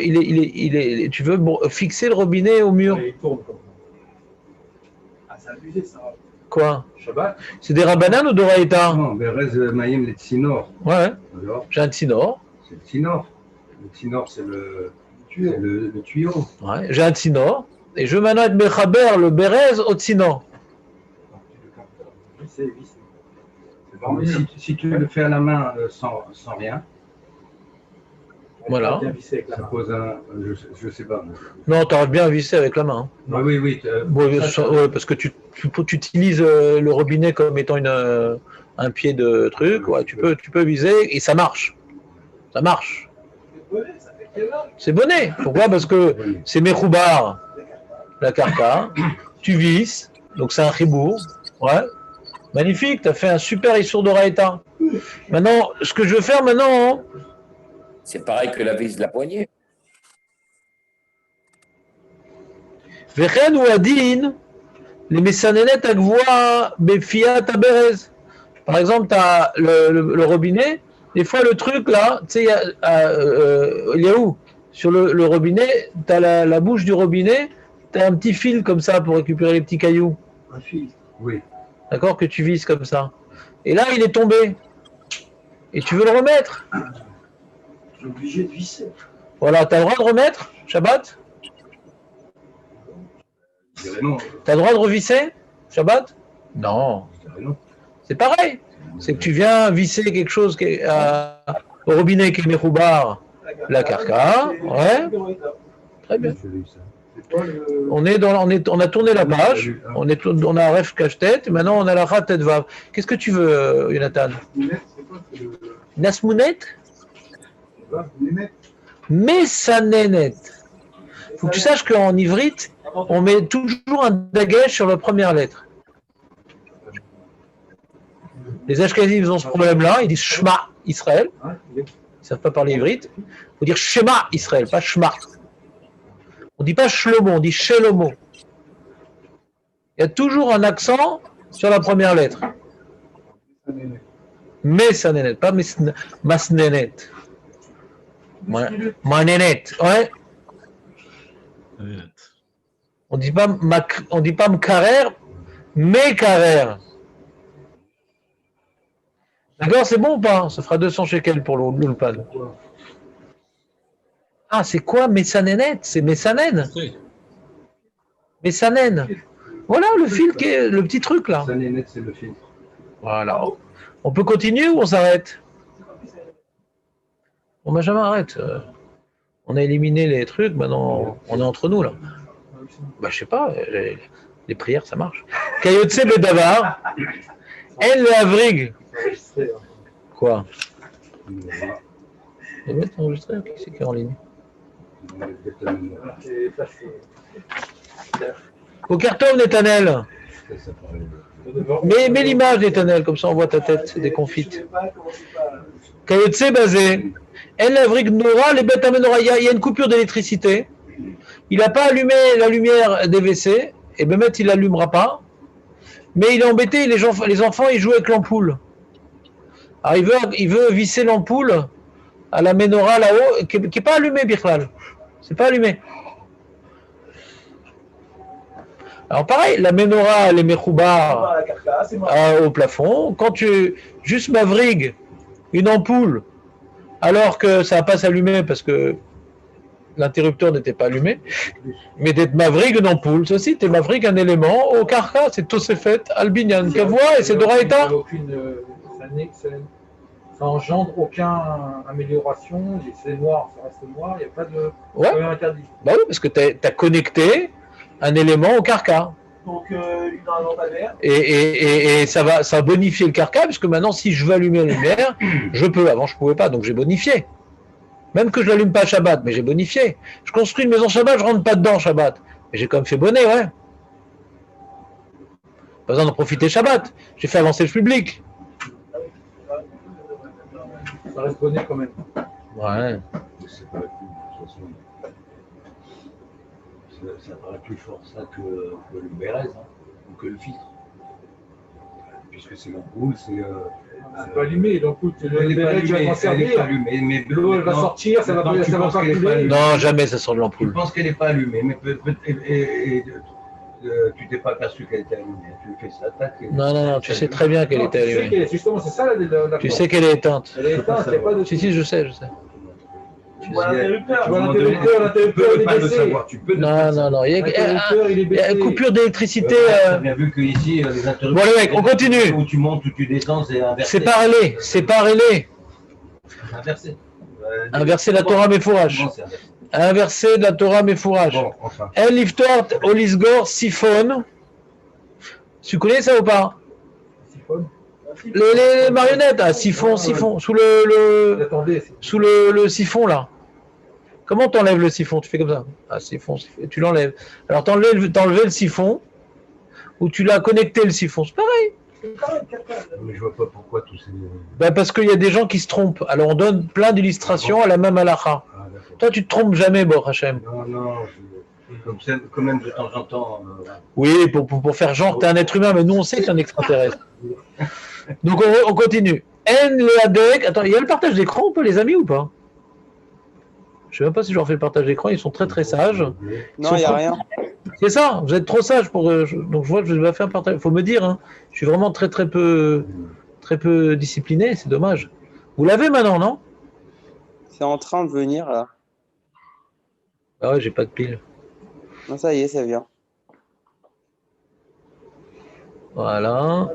tu veux fixer le robinet au mur. Il tourne comme ça. Ah, c'est abusé ça. Quoi? Shabbat. C'est des rabbanan ou d'oraïta? Non, Berez Maïm, les Tsinor. Ouais, Alors, j'ai un tsinor. c'est le Tsinor. Le Tsinor, c'est le tuyau. Ouais, j'ai un tsinor. Et je veux maintenant être mechaber le berez au tsinor. Vissé, vissé. C'est bon, mais si tu le fais à la main sans rien, Voilà. Bien vissé avec la ça main. pose un. Je sais pas. Non, t'aurais bien vissé avec la main. Ah oui, oui. Ouais, parce que tu utilises le robinet comme étant un pied de truc. Ouais, tu peux viser et ça marche. Ça marche. Ça fait quelle heure? C'est bonnet. Pourquoi? Parce que c'est mechoubar, la carca. Tu visses, donc c'est un chibour. Ouais. Magnifique, tu as fait un super issour d'oraïta. Maintenant, ce que je veux faire maintenant, C'est pareil que la vis de la poignée. Vechen ou Adin, les Messanénet Agvoa Befiat Aberez. Par exemple, tu as le robinet, des fois le truc là, tu sais, il y a où? Sur le robinet, tu as la bouche du robinet, tu as un petit fil comme ça pour récupérer les petits cailloux. Un fil. Oui. D'accord? Que tu vises comme ça. Et là, il est tombé. Et tu veux le remettre. Je suis obligé de visser. Voilà, tu as le droit de remettre, Shabbat? Je dirais non. Tu as le droit de revisser, Shabbat? Non. Je dirais non. C'est pareil. C'est que tu viens visser quelque chose qui est, au robinet qui est mechoubar, la carca. Ouais. Très bien. Je l'ai eu, ça. On a tourné la page. On a un ref cache-tête. Maintenant, on a la rat tête vav. Qu'est-ce que tu veux, Jonathan? Lunette, c'est quoi? C'est le. Nasmounet? Lunette. Messanénet. Faut que tu saches qu'en ivrite, on met toujours un dagesh sur la première lettre. Les Ashkenazim ont ce problème-là. Ils disent Shema Israël. Ils ne savent pas parler ivrite. Il faut dire Shema Israël, pas Shema. On ne dit pas Shlomo, on dit Shelomo. Il y a toujours un accent sur la première lettre. Messanénet, pas Masnénet. Manénet, ouais. On dit pas Mkarer, mais Karer. D'accord, c'est bon ou pas? Ça fera 200 shekels pour l'ulpan. Ah, c'est quoi Messanénet? C'est Messanen. Oui. Messanen. Voilà le fil, qui est, le petit truc là. Ça n'est net, c'est le fil. Voilà. On peut continuer ou on s'arrête? On Benjamin, arrête. On a éliminé les trucs, maintenant on est entre nous là. Bah je sais pas, les prières ça marche. Kayotse Bedavar, El Avrig. Quoi? Les mettre enregistrés, qui c'est qui est en ligne? Au carton, Netanel. Mets l'image, Netanel, comme ça on voit ta tête déconfite. Kayotse basé. El Avrig Nora, les bêtes amenora. Il y a une coupure d'électricité. Il n'a pas allumé la lumière des WC. Et Bémet, il l'allumera pas. Mais il est embêté, les enfants, ils jouent avec l'ampoule. Alors il veut visser l'ampoule à la menorah là-haut, qui n'est pas allumée, Bichlal. C'est pas allumé. Alors pareil, la menorah, elle est mechoubar au plafond. Quand tu juste mavrig une ampoule, alors que ça va pas s'allumer parce que l'interrupteur n'était pas allumé, mais d'être mavrig une ampoule, ceci, t'es mavrig un élément au karka, c'est Tosefet, Albinyan, Kavoa et c'est Doraïta. Ça engendre aucune amélioration, c'est noir, ça reste noir, il n'y a pas de Ouais. interdit. Bah oui, parce que tu as connecté un élément au carca. Donc, dans un lampadaire. Et ça va bonifier le carca, parce que maintenant, si je veux allumer la lumière, je peux. Avant, je ne pouvais pas, donc j'ai bonifié. Même que je ne l'allume pas Shabbat, mais j'ai bonifié. Je construis une maison Shabbat, je ne rentre pas dedans Shabbat. Mais j'ai quand même fait bonnet, ouais. Pas besoin d'en profiter Shabbat. J'ai fait avancer le public. Ça reste bonnet quand même. Ouais. C'est pas plus, de toute façon. Ça paraît plus fort ça que le Bérez, hein, ou que le filtre. Puisque c'est l'ampoule, c'est C'est pas allumé, donc écoute, Elle n'est pas tu vas t'en allumée, elle n'est pas servir. allumée, mais L'eau, elle va maintenant- sortir, ça va maintenant, pas, tu ça va penses pas qu'elle est couler. allumée. Non, jamais ça sort de Je l'ampoule. pense qu'elle n'est pas allumée, mais tu t'es pas aperçu qu'elle était allumée. Tu fais ça, tac. Non, tu sais très bien qu'elle Non, était tu sais allumée. justement, c'est ça la Tu sais qu'elle est éteinte. Elle est éteinte, il n'y a pas de. Si, je sais. Tu vois l'interrupteur. Tu vois À un moment donné, l'interrupteur, tu peux il est pas le baissé. savoir. Tu peux ne pas le Non, savoir. il y a L'interrupteur, il est baissé. coupure d'électricité. T'as bien vu qu'ici, les interrupteurs. Bon, les mecs, on continue. Où tu montes, où tu descends, c'est inversé. Séparez-les. Inversé. Inverser la Torah Mefourash. Comment c'est inversé? Inverser la Torah Mefourash. Bon, enfin. El Liftort Olisgor Siphon. Tu connais ça ou pas? Siphon. Les marionnettes, ah, siphon, sous Attendez, sous le siphon là. Comment t'enlèves le siphon? Tu fais comme ça. Ah, siphon, tu l'enlèves. Alors t'enlèves le siphon ou tu l'as connecté le siphon. C'est pareil. Mais je vois pas pourquoi tous ces. Ben, parce qu'il y a des gens qui se trompent. Alors on donne plein d'illustrations à la même halakha. Ah, d'accord. Toi tu te trompes jamais, Bor Hachem. Non, quand même de temps en temps. Oui, pour faire genre t'es un être humain, mais nous on sait que t'es un extraterrestre. Donc on continue. En Leadek. Attends, il y a le partage d'écran, on peut les amis ou pas? Je sais même pas si je leur fais le partage d'écran, ils sont très très sages. Non, il n'y a rien. C'est ça, vous êtes trop sages pour. Donc je vois que je vais pas faire un partage. Il faut me dire, hein. Je suis vraiment très peu discipliné, c'est dommage. Vous l'avez maintenant, non? C'est en train de venir, là. Ah ouais, j'ai pas de pile. Non, ça y est, ça vient. Voilà.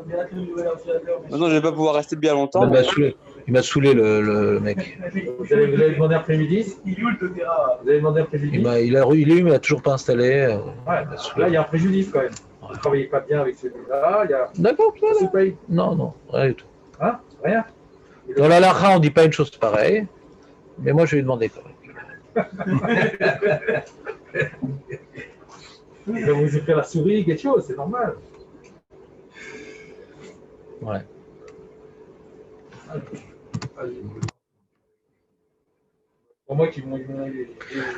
Non, je vais pas pouvoir rester bien longtemps. Il m'a saoulé le mec. vous avez demandé après-midi? Vous avez demandé après-midi? Il est eu, mais il a toujours pas installé. Ouais, là, il y a un préjudice quand même. Vous ne travaillez pas bien avec celui-là. Il y a. D'accord, ça, C'est là. paye. Non, rien du tout. Hein? Rien? Dans la halakha, on dit pas une chose pareille, mais moi je vais lui demander quand même. Il va vous écrire la souris, quelque chose, c'est normal. Ouais. Pour moi qui m'ont.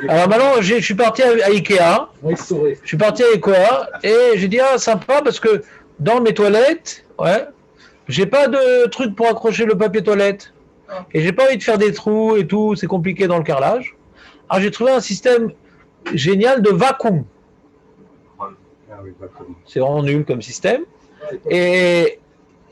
Alors maintenant, je suis parti à Ikea. Moi, ils sauraient. Je suis parti à Ikea et j'ai dit ah sympa parce que dans mes toilettes, ouais, j'ai pas de truc pour accrocher le papier toilette et j'ai pas envie de faire des trous et tout, c'est compliqué dans le carrelage. Alors j'ai trouvé un système génial de vacuum. Ah oui, pas comme. C'est vraiment nul comme système et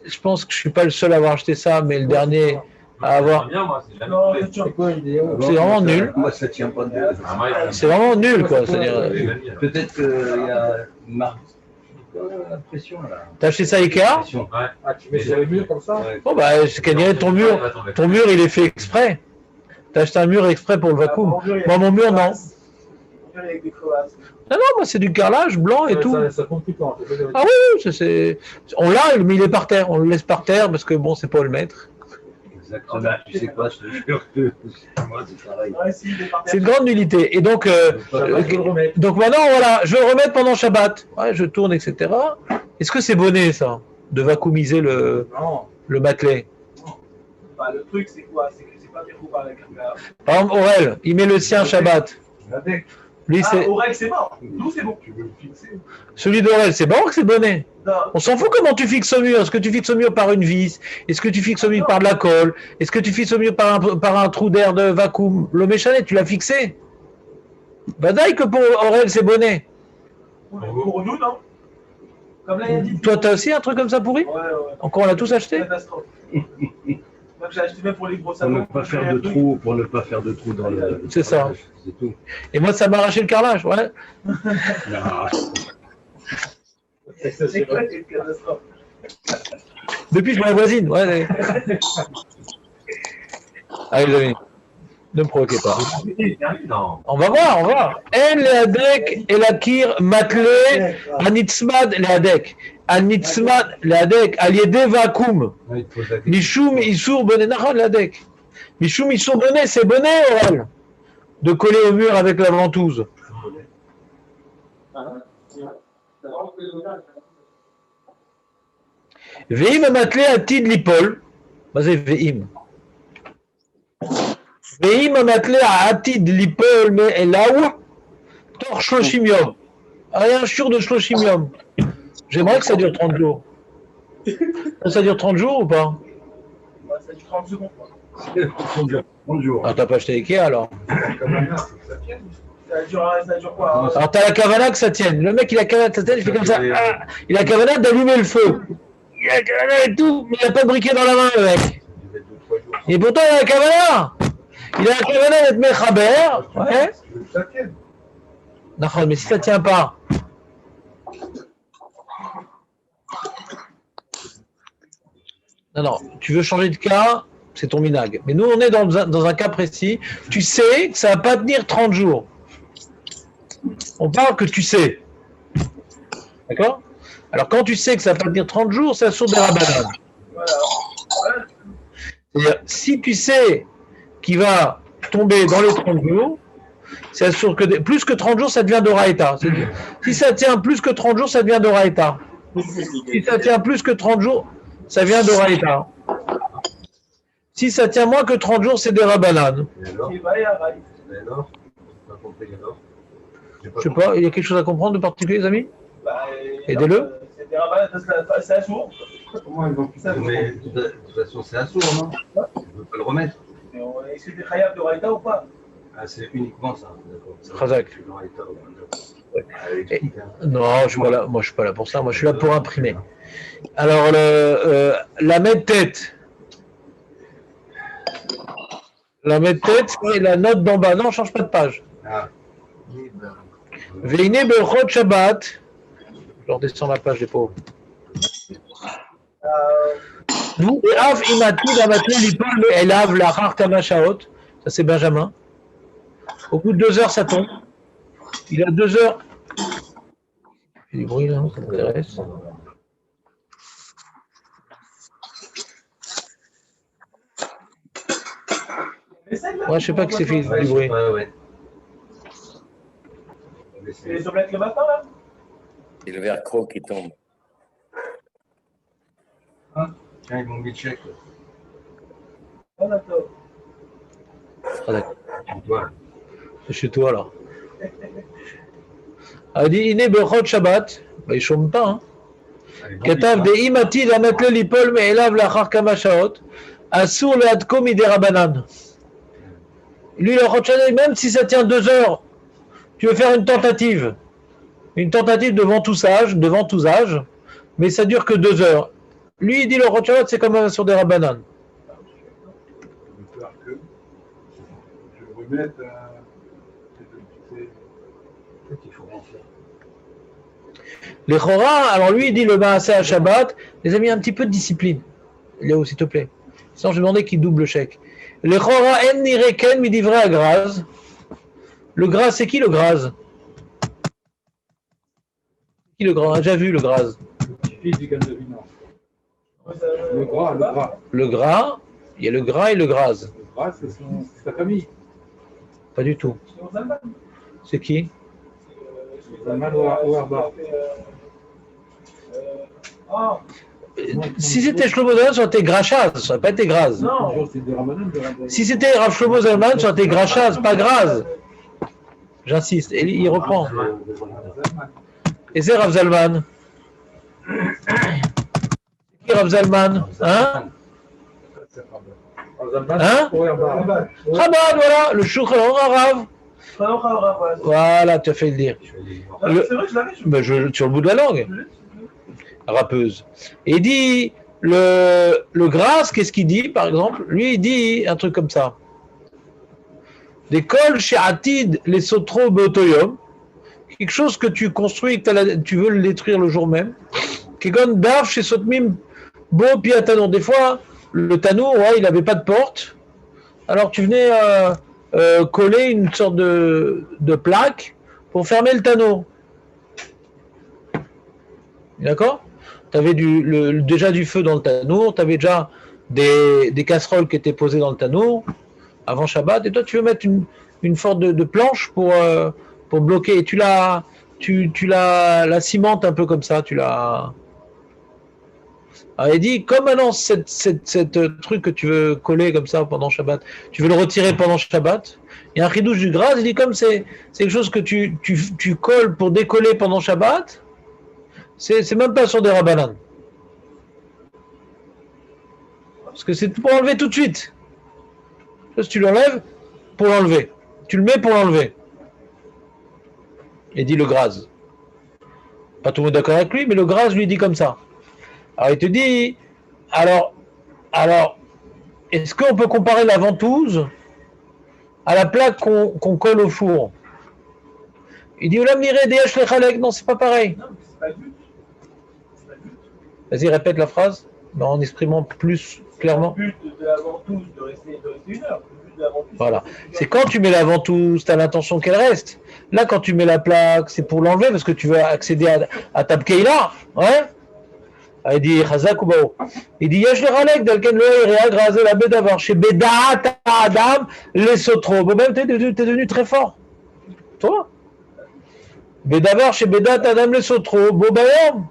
je pense que je suis pas le seul à avoir acheté ça, mais le dernier à avoir. Bien, moi, c'est jamais Non, trouvé. c'est quoi une vidéo? C'est vraiment nul. Moi, ça tient pas de. Ah, moi, C'est vraiment nul quoi. C'est-à-dire, Peut-être qu'il y a une marque. L'impression là. t'as acheté ça à Ikea? L'impression. Ah, tu mets sur les murs comme ça? Ouais. Bon bah c'est qu'à dire ton mur il est fait exprès. T'as acheté un mur exprès pour le vacuum. Moi mon mur non. Avec des crevasses. Non, moi c'est du carrelage blanc et tout. Ça compte tout le temps. Ah oui, on l'a, mais il est par terre. On le laisse par terre parce que bon, c'est pas où le mettre. Exactement. Tu sais quoi, je te jure que moi c'est pareil. Ouais, si, il est par terre. C'est une grande nullité. Et donc, Donc maintenant, voilà, je vais le remettre pendant Shabbat. Ouais, je tourne, etc. Est-ce que c'est bonnet ça, de vacuumiser le matelet? Bah, le truc, c'est quoi? C'est que c'est pas bien par la caméra. Par exemple, Aurel, il met le sien Shabbat. Lui, Ah, c'est Aurel, c'est mort. Nous, c'est bon. Tu veux le fixer? celui d'Aurel, c'est bon que c'est bonnet. Non. On s'en fout comment tu fixes au mur. Est-ce que tu fixes au mur par une vis? Est-ce que tu fixes au mur par de la colle? Est-ce que tu fixes au mur par un trou d'air de vacuum? Le méchanet, tu l'as fixé? Badaï que pour Aurel, c'est bonnet. Pour nous, non. Comme là, il a dit. Toi, t'as aussi un truc comme ça pourri? Ouais. Encore, on l'a tous acheté? Catastrophe. Donc, j'ai acheté même pour les gros Pour salons. ne pas faire de trous, dans le. C'est ça. C'est tout. Et moi, ça m'a arraché le carrelage, ouais. Non. C'est quoi cette catastrophe? Depuis, je vois la voisine, ouais. Allez, les amis, ne me provoquez pas. Non. On va voir. En leadek et la kir matlé, anitzmad leadek. Anitzmad leadek, aliédé vacuum. Ouais, il te pose la question. Mishum isur bonnet, nachon leadek. Mishum isur bonnet, c'est bonnet, Aurel. De coller au mur avec la ventouse. Veim matlé atid lipol. מה זה ואם? ואם המתלה העתיד ליפול מאליו תוך 30 יום. Rien sûr de 30 יום. J'aimerais que ça dure 30 jours. Ça dure 30 jours ou pas? ça dure 30 secondes. Quoi. 30 jours. Alors, t'as pas acheté Ikea alors? Ça dure quoi? Alors, t'as la cavana que ça tienne. Le mec, il a la cavana que ça tienne, il fait comme ça. Ah, il a la cavana d'allumer le feu. Il a la cavana et tout, mais il n'a pas de briquet dans la main, le mec. Et pourtant, il a la cavana. Il a la cavana d'être mechaber. Ouais. Non, mais si ça tient pas. Non, tu veux changer de cas, c'est ton minag. Mais nous, on est dans un cas précis. Tu sais que ça ne va pas tenir 30 jours. On parle que tu sais. D'accord? Alors, quand tu sais que ça va pas tenir 30 jours, c'est sur des rabbanan. C'est-à-dire, si tu sais qu'il va tomber dans les 30 jours, c'est sûr que plus que 30 jours, ça devient d'Oraïta. Si ça tient plus que 30 jours, ça devient d'Oraïta. Si ça tient plus que 30 jours, ça vient d'Oraïta. Si ça tient moins que 30 jours, c'est des rabbanan. Je sais pas, il y a quelque chose à comprendre de particulier, les amis? Aidez-le. C'est des rabbanan, c'est à jour. Mais de toute façon, c'est un sourd, non? Tu ne peux pas le remettre. Est-ce que c'est khayab de Raïta ou pas? Ah, c'est uniquement ça, d'accord. Khazak. Non, je suis pas là. Moi, je suis pas là pour ça. Moi, je suis là pour imprimer. Alors, la med-tête. La med-tête, c'est la note d'en bas. Non, change pas de page. Veine Berchot Shabbat. Je redescends la page des pauvres. Nous, Av Imati Damatli Lipol Elav Lachar Kamashaot. Ça, c'est Benjamin. Au bout de 2 heures, ça tombe. Il a 2 heures. Il y a du bruit là, ça m'intéresse. Ouais, je sais pas qui c'est fait du bruit. C'est les omelettes le matin là? C'est le verre croc qui tombe. Ah, tiens, ils m'ont mis le chèque. Ah, d'accord. Ah, d'accord. Voilà. C'est chez toi là. Elle dit Iné Berchot Shabbat. Bah, il ne chôme pas. Hein. Katav de Imati Damatli Lipol Me'elav Lachar Kamashaot. Asur le Adko Midei Rabbanan. Lui, le Rochadei, même si ça tient 2 heures, tu veux faire une tentative devant tous âges, mais ça dure que 2 heures. Lui, il dit le Rochadei, c'est comme sur des rabbanan. Je vais remettre Les Chora, alors lui, il dit le Maaseh à Shabbat, les amis, un petit peu de discipline. Léo, s'il te plaît. Sinon, je vais demander qu'il double le chèque. Les Chora en nireken midivre à Graz. Le Graz, c'est qui le Graz? Qui le Graz? J'ai déjà vu le Graz. Du Gandavina. Le gras. Le Gras, il y a le Gras et le Graz. Le gras, c'est sa famille. Pas du tout. C'est qui? Zalman ou Arba. Si c'était Shlomo Zalman, ça aurait été Grachaz, ça n'aurait pas été Graz. Non. Si c'était Rav Shlomo Zalman, ça aurait été Grachaz, pas Graz. J'insiste. Et il reprend. Et c'est Rav Zalman. C'est qui Rav Zalman? Hein? Hein? Chabad, voilà, le Shulchan Arav. Voilà, tu as fait le dire. C'est vrai que je l'avais. Sur le bout de la langue. Rappeuse. Et il dit, le Gras, qu'est-ce qu'il dit, par exemple? Lui, il dit un truc comme ça. Des cols chez Atid, les sotro beotoyom, quelque chose que tu construis, que tu veux le détruire le jour même. Kegon dav chez Sotmim bo piatanon. Des fois, le tanour, ouais, il n'avait pas de porte. Alors tu venais coller une sorte de plaque pour fermer le tanour. D'accord? Tu avais déjà du feu dans le tanour, tu avais déjà des casseroles qui étaient posées dans le tanour avant Shabbat, et toi tu veux mettre une sorte de planche pour bloquer, et tu la cimentes un peu comme ça, Alors il dit, comme maintenant cette truc que tu veux coller comme ça pendant Shabbat, tu veux le retirer pendant Shabbat, il y a un chidouche du Gras, il dit comme c'est quelque chose que tu colles pour décoller pendant Shabbat, c'est même pas sur des rabbanan. Parce que c'est pour enlever tout de suite. Si tu l'enlèves, pour l'enlever. Tu le mets pour l'enlever. Il dit le Graz. Pas tout le monde d'accord avec lui, mais le Graz lui dit comme ça. Alors il te dit, alors est-ce qu'on peut comparer la ventouse à la plaque qu'on colle au four? Il dit, Olam nireh deyesh lechalek. Non, c'est pas pareil. Non, mais c'est pas le but. C'est pas le but. Vas-y, répète la phrase, mais en exprimant plus clairement. Le but de la ventouse de rester 1 heure. Le but de la ventouse, Voilà. C'est quand tu mets la ventouse, tu as l'intention qu'elle reste. Là, quand tu mets la plaque, c'est pour l'enlever parce que tu veux accéder à ta pkeila. Ouais. Il dit, Chazak ou Bao. Il dit, Yesh le Ralek, Dalken le Irea, Graze la Bedavar, chez Bedaat Adam, les Sotro. Bon, même, t'es devenu très fort. Toi? Bedavar, chez Bedaat Adam, les Sotro. Bobayam.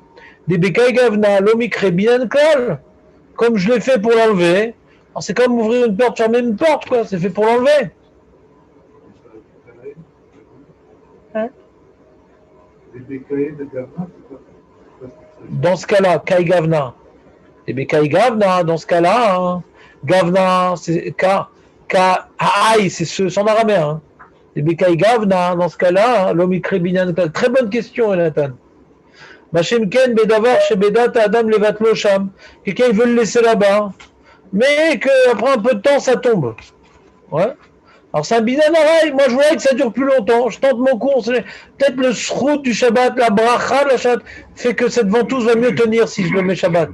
Des Bekai Gavna, l'Omikre, Binan Klal. Comme je l'ai fait pour l'enlever. Alors, c'est comme ouvrir une porte, fermer une porte, quoi. C'est fait pour l'enlever. Hein? Les bécaillés de Gavna, c'est quoi? Dans ce cas-là, Kai Gavna. Et bien, Kai Gavna, dans ce cas-là, hein, Gavna, c'est Aïe, c'est en araméen. Hein. Et bien, Kai Gavna, dans ce cas-là, l'Omikre Binyan. Très bonne question, Jonathan. Machem Ken, Bedavar, chez Bedat, Adam, Levat Locham. Quelqu'un, il veut le laisser là-bas. Mais qu'après un peu de temps, ça tombe. Ouais. Alors c'est un binanarai, moi je voudrais que ça dure plus longtemps, je tente mon cours, peut-être le srout du Shabbat, la bracha, la Shabbat, fait que cette ventouse va mieux tenir si je le mets Shabbat.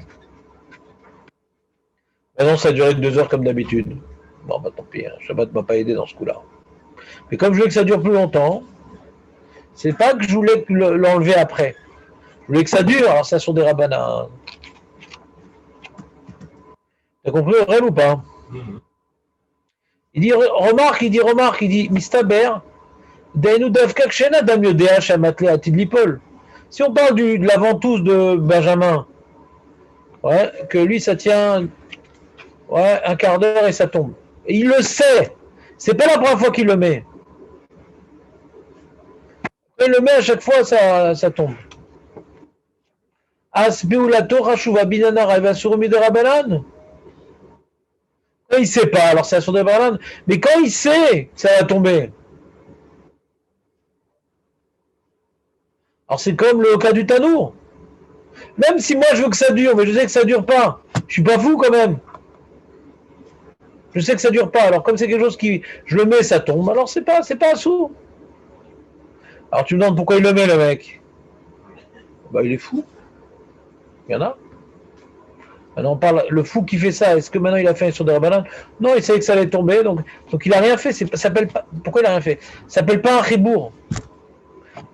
Mais non, ça a duré 2 heures comme d'habitude. Bon bah tant pis, Shabbat ne m'a pas aidé dans ce coup-là. Mais comme je voulais que ça dure plus longtemps, c'est pas que je voulais l'enlever après. Je voulais que ça dure, alors ça sont des rabbanas. T'as compris le réel ou pas? Il dit, remarque, il dit, Mistaber, si on parle de la ventouse de Benjamin, ouais, que lui, ça tient un quart d'heure et ça tombe. Et il le sait. C'est pas la première fois qu'il le met. Quand il le met, à chaque fois, ça tombe. Quand il ne sait pas, alors c'est à son débarras. Mais quand il sait, ça va tomber. Alors c'est comme le cas du tanour. Même si moi je veux que ça dure, mais je sais que ça ne dure pas. Je suis pas fou quand même. Je sais que ça ne dure pas. Alors comme c'est quelque chose qui, je le mets, ça tombe. Alors c'est pas un sou. Alors tu me demandes pourquoi il le met le mec. Bah il est fou. Il y en a. Maintenant, on parle, le fou qui fait ça, est-ce que maintenant il a fait un sur des rabbanan? Non, il savait que ça allait tomber, donc il n'a rien fait. Ça s'appelle pas, pourquoi il n'a rien fait? Ça s'appelle pas un chibour.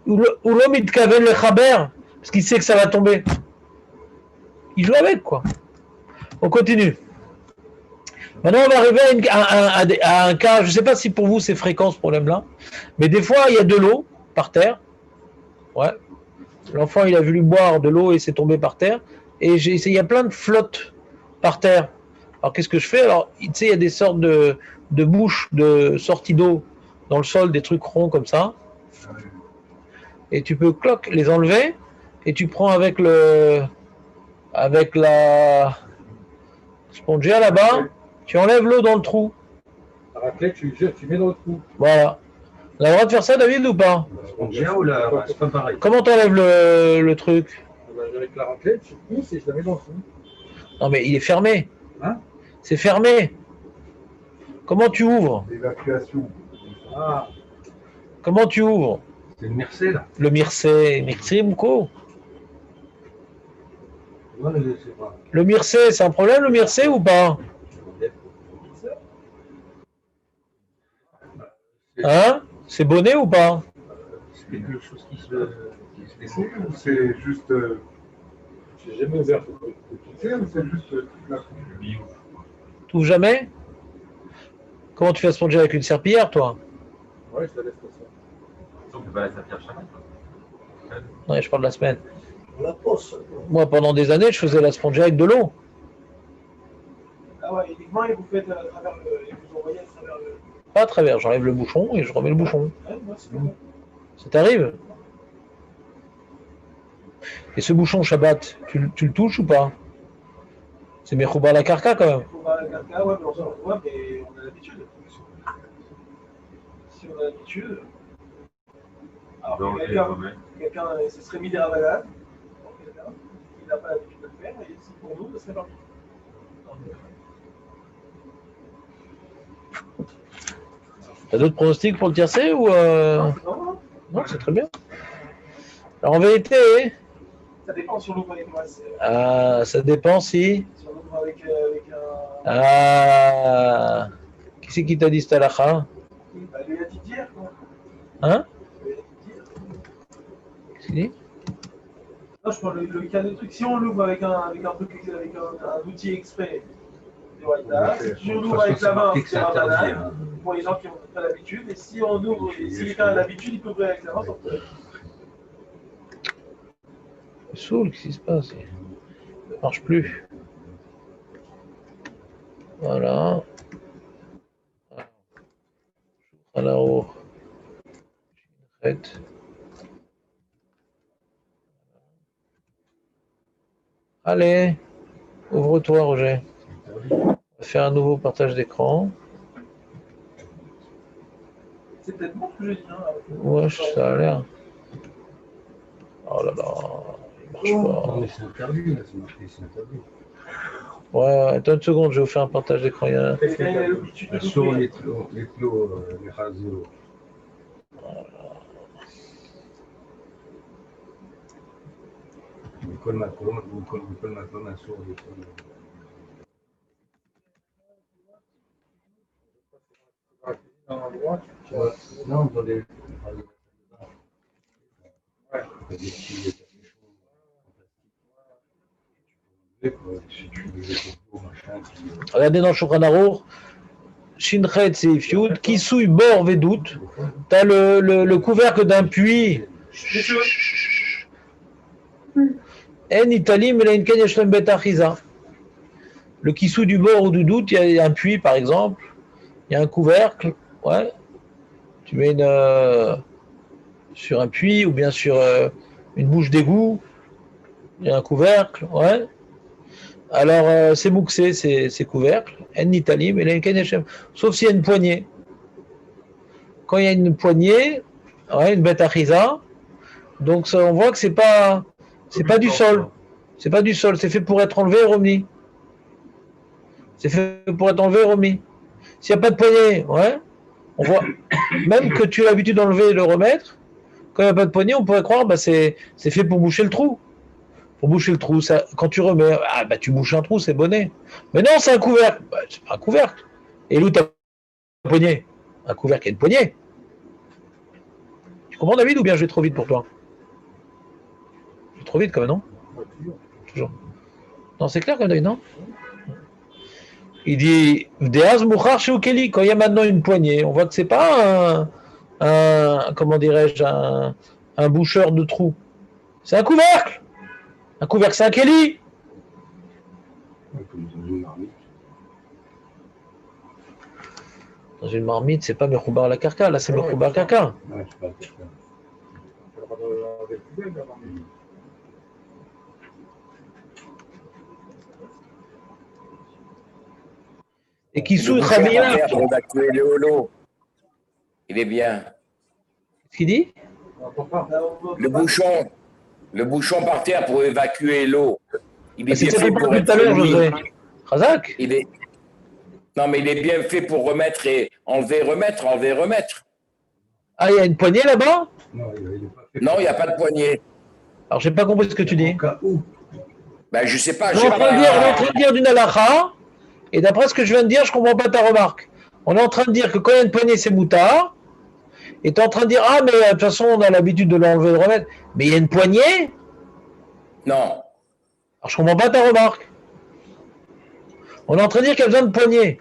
Ou l'homme il kaven le chaber, parce qu'il sait que ça va tomber. Il joue avec, quoi. On continue. Maintenant, on va arriver à un cas, je ne sais pas si pour vous c'est fréquent ce problème-là, mais des fois il y a de l'eau par terre. Ouais. L'enfant il a voulu boire de l'eau et c'est tombé par terre. Et il y a plein de flottes par terre. Alors qu'est-ce que je fais? Alors, tu sais, il y a des sortes de bouches de sortie d'eau dans le sol, des trucs ronds comme ça. Et tu peux les enlever et tu prends avec la spongia là-bas, tu enlèves l'eau dans le trou. La raclette, tu mets dans le trou. Voilà. On a le droit de faire ça, David, ou pas? Spongia ou la... C'est pas pareil. Comment t'enlèves le truc? Avec la raclette, je pousse et je la mets dans le trou. Non mais il est fermé. Hein? C'est fermé. Comment tu ouvres? L'évacuation. Ah. Comment tu ouvres? C'est le Mircé, là. Le Mircé Mouko. Ouais, je sais pas. Le Mircé, c'est un problème le Mircé ou pas? Hein? C'est bonnet ou pas? C'est quelque chose qui se dessine. C'est juste. J'ai jamais ouvert ce truc. Tu sais, c'est juste la Tout jamais? Comment tu fais sponger avec une serpillière, toi? Ouais, je la laisse comme ça. On peut pas la servir chaque fois. Non, je parle de la semaine. On la pose. Moi, pendant des années, je faisais la spongia avec de l'eau. Ah ouais, uniquement, et vous faites à travers et vous envoyez à travers le. Pas à travers, j'enlève le bouchon et je remets le bouchon. Ouais, moi, c'est bon. Ça t'arrive? Et ce bouchon Shabbat, tu le touches ou pas? C'est Mechouba la Karka quand même. Faut voir la carca, ouais, mais on a l'habitude. Si on a l'habitude. Alors Donc, quelqu'un se serait mis des ravalades. Il n'a pas l'habitude de le faire, et pour nous, ce serait parti. T'as d'autres pronostics pour le tiercé ou Non, Non, c'est très bien. Alors en vérité, ça dépend si on l'ouvre avec moi. ça dépend si. Si on l'ouvre avec un. Qui c'est qui t'a dit cette halakha? Bah, lui a dit d'hier, quoi. Hein? Lui a dit d'hier. Qu'est-ce qu'il dit? Non, je parle le cas de truc. Si on l'ouvre avec un truc, avec un outil exprès, c'est Waïda. Si on l'ouvre avec la main, c'est Rabanan. Pour les gens qui n'ont pas l'habitude. Et si on ouvre, si quelqu'un a l'habitude, il peut ouvrir avec la main. Soul, qu'est-ce qui se passe? Ça ne marche plus. Voilà. Alors, allez, ouvre-toi, Roger. On va faire un nouveau partage d'écran. C'est peut-être bon ce que je dis. Hein, Ouais, ça a l'air. Oh là là, il marche pas. Non, mais c'est interdit, là, c'est marqué, c'est interdit. Ouais, attends une seconde, je vais vous faire un partage d'écran. quelqu'un a l'habitude de Sur l'ouvrir. les clos, les Khazero. בכל מקום אסור לפעול. Non, dans les... Regardez dans le Shulchan Aruch, Shinchet Seif Yud, Kisui Bor Vedout, tu as le couvercle d'un puits. En Italie, mais là, une Kenyashlem Bet Achiza. Le Kisui du bord ou du doute, il y a un puits par exemple, il y a un couvercle, ouais. Tu mets sur un puits ou bien sur une bouche d'égout, il y a un couvercle, ouais. Alors, c'est mouxé, ces couvercles, en Italie, mais là, une Kenyashlem, sauf s'il y a une poignée. Quand il y a une poignée, ouais, une bête achiza, donc ça, on voit que c'est pas du sol. C'est pas du sol, c'est fait pour être enlevé et remis. C'est fait pour être enlevé et remis. S'il n'y a pas de poignée, ouais, on voit, même que tu as l'habitude d'enlever et de le remettre, quand il n'y a pas de poignée, on pourrait croire bah, c'est fait pour boucher le trou. Pour boucher le trou, ça, quand tu remets, tu bouches un trou, c'est bonnet. Mais non, c'est un couvercle. Bah, c'est pas un couvercle. Et l'où ta poignée? Un couvercle, il y a une poignée. Tu comprends, David, ou bien je vais trop vite pour toi? Je vais trop vite, quand même, non? Toujours. Non, c'est clair, comme David, non? Il dit, quand il y a maintenant une poignée, on voit que c'est pas comment dirais-je, un boucheur de trou. C'est un couvercle. Un couvercle, c'est un Kelly. Dans une marmite, c'est pas Mechoubar à la Karka, là c'est Mechoubar à la Karka. Et qui sous Khamia. Pour évacuer l'eau. Il est bien. Qu'est-ce qu'il dit? Le bouchon par terre pour évacuer l'eau. Il est bien fait pour tout à être l'heure, remis. José. Razak? Non, mais il est bien fait pour remettre et enlever, remettre, enlever, remettre. Ah, il y a une poignée là-bas? Non, il n'y a pas de poignée. Alors, j'ai pas compris ce que tu dis. Ben, je sais pas. On est en train de dire d'une halakha, et d'après ce que je viens de dire, je comprends pas ta remarque. On est en train de dire que quand il y a une poignée, c'est moutard. Et tu es en train de dire, mais de toute façon, on a l'habitude de l'enlever et de remettre. Mais il y a une poignée? Non. Alors, je comprends pas ta remarque. On est en train de dire qu'il y a besoin de poignée.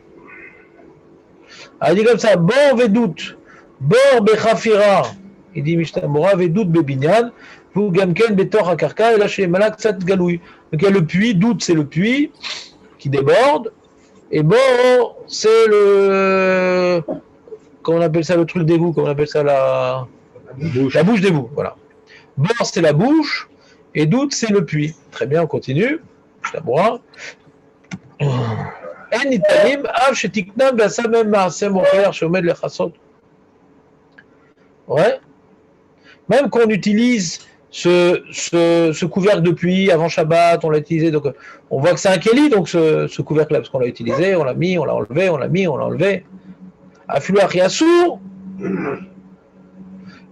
Alors, il dit comme ça, bor vedout, bor bechafira. Il dit, Mishtamora vedout bebinyan, vous gamken betor hakarka, et là, chez les malaks, sat galoui. Donc, il y a le puits, doute, c'est le puits qui déborde, et bor, c'est le... Comment on appelle ça, le truc d'égout? Comment on appelle ça, la bouche d'égout, voilà. Bord, c'est la bouche, et doute, c'est le puits. Très bien, on continue. Je la bois. En italim, av shetiknam b'asamem ma'aseh mocher sheomed lechasot. Ouais. Même qu'on utilise ce couvercle de pluie avant Shabbat, on l'a utilisé, donc on voit que c'est un Kéli, donc ce couvercle-là, parce qu'on l'a utilisé, on l'a mis, on l'a enlevé, on l'a mis, on l'a enlevé. Afilouach Yassou,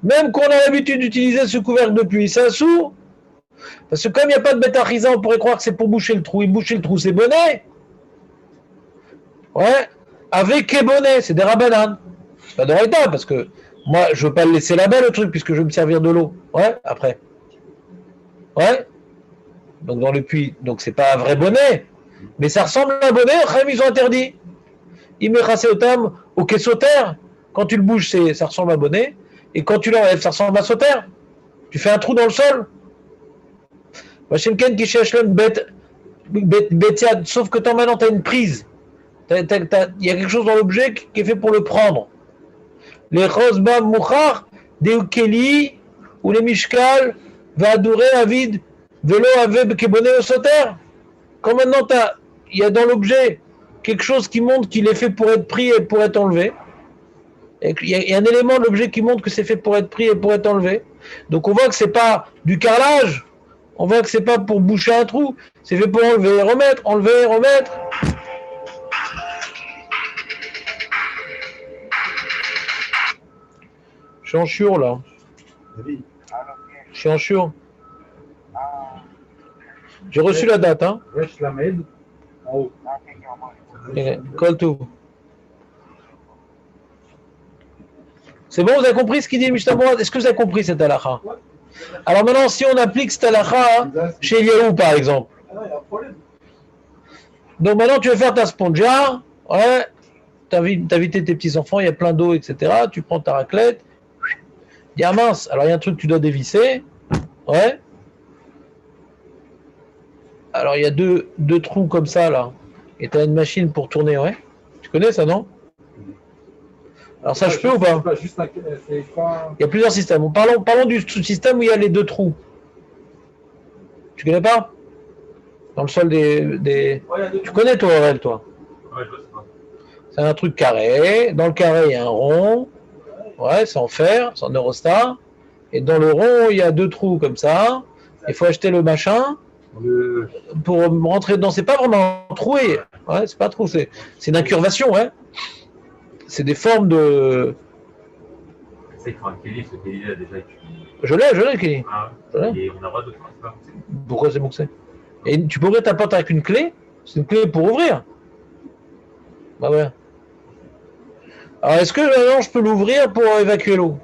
même qu'on a l'habitude d'utiliser ce couvercle de pluie, c'est assourd, parce que comme il n'y a pas de bête arisa, on pourrait croire que c'est pour boucher le trou, et boucher le trou, c'est bonnet. Ouais, avec les bonnets, c'est des rabananes. C'est pas de Raïta, parce que moi, je veux pas le laisser là-bas, le truc, puisque je veux me servir de l'eau. Ouais, après. Ouais. Donc, dans le puits. Donc, c'est pas un vrai bonnet. Mais ça ressemble à un bonnet. Ils ont interdit. Il me chassé au tam, au kessoter. Quand tu le bouges, ça ressemble à un bonnet. Et quand tu l'enlèves, ça ressemble à un sauter. Tu fais un trou dans le sol. Vachemken qui cherche l'homme bête. Sauf que toi, maintenant, tu as une prise. Il y a quelque chose dans l'objet qui est fait pour le prendre. Les Rosba Mouchar, des Ukeli, ou les Mishkal, va adorer Avid, Velo Aveb Keboné au Soter. Quand maintenant il y a dans l'objet quelque chose qui montre qu'il est fait pour être pris et pour être enlevé. Et il y a un élément de l'objet qui montre que c'est fait pour être pris et pour être enlevé. Donc on voit que c'est pas du carrelage, on voit que c'est pas pour boucher un trou, c'est fait pour enlever, remettre, enlever, remettre. Je suis en chiur là. Je suis en chiur. J'ai reçu la date, hein. Resh Lamed, en haut. Colle tout. C'est bon, vous avez compris ce qu'il dit Mishnah? Est-ce que vous avez compris cette halakha? Alors maintenant, si on applique cette halakha chez Eliaou par exemple. Donc maintenant, tu vas faire ta spongia, ouais, t'as invité tes petits-enfants, il y a plein d'eau, etc. Tu prends ta raclette. Il y a mince, alors il y a un truc que tu dois dévisser. Ouais. Alors il y a deux trous comme ça là. Et tu as une machine pour tourner, ouais. Tu connais ça, non? Alors ça, je peux ou pas? Il y a plusieurs systèmes. Parlons du système où il y a les deux trous. Tu connais pas? Dans le sol des... Tu connais toi, Aurel, toi? Ouais, je vois ça. C'est un truc carré. Dans le carré, il y a un rond. Ouais, c'est en fer, c'est en Eurostar. Et dans le rond, il y a deux trous comme ça. Il faut acheter le machin pour rentrer dedans. C'est pas vraiment troué. Ouais, c'est pas trou. C'est une incurvation, ouais. C'est des formes de. C'est qu'il faut un Kelly, ce Kelly-là déjà utilisé. Je l'ai, le Kelly. Ah, et on a le droit de faire ça. Pourquoi c'est mouxé? Et tu peux ouvrir ta porte avec une clé? C'est une clé pour ouvrir. Bah ouais. Alors, est-ce que maintenant je peux l'ouvrir pour évacuer l'eau?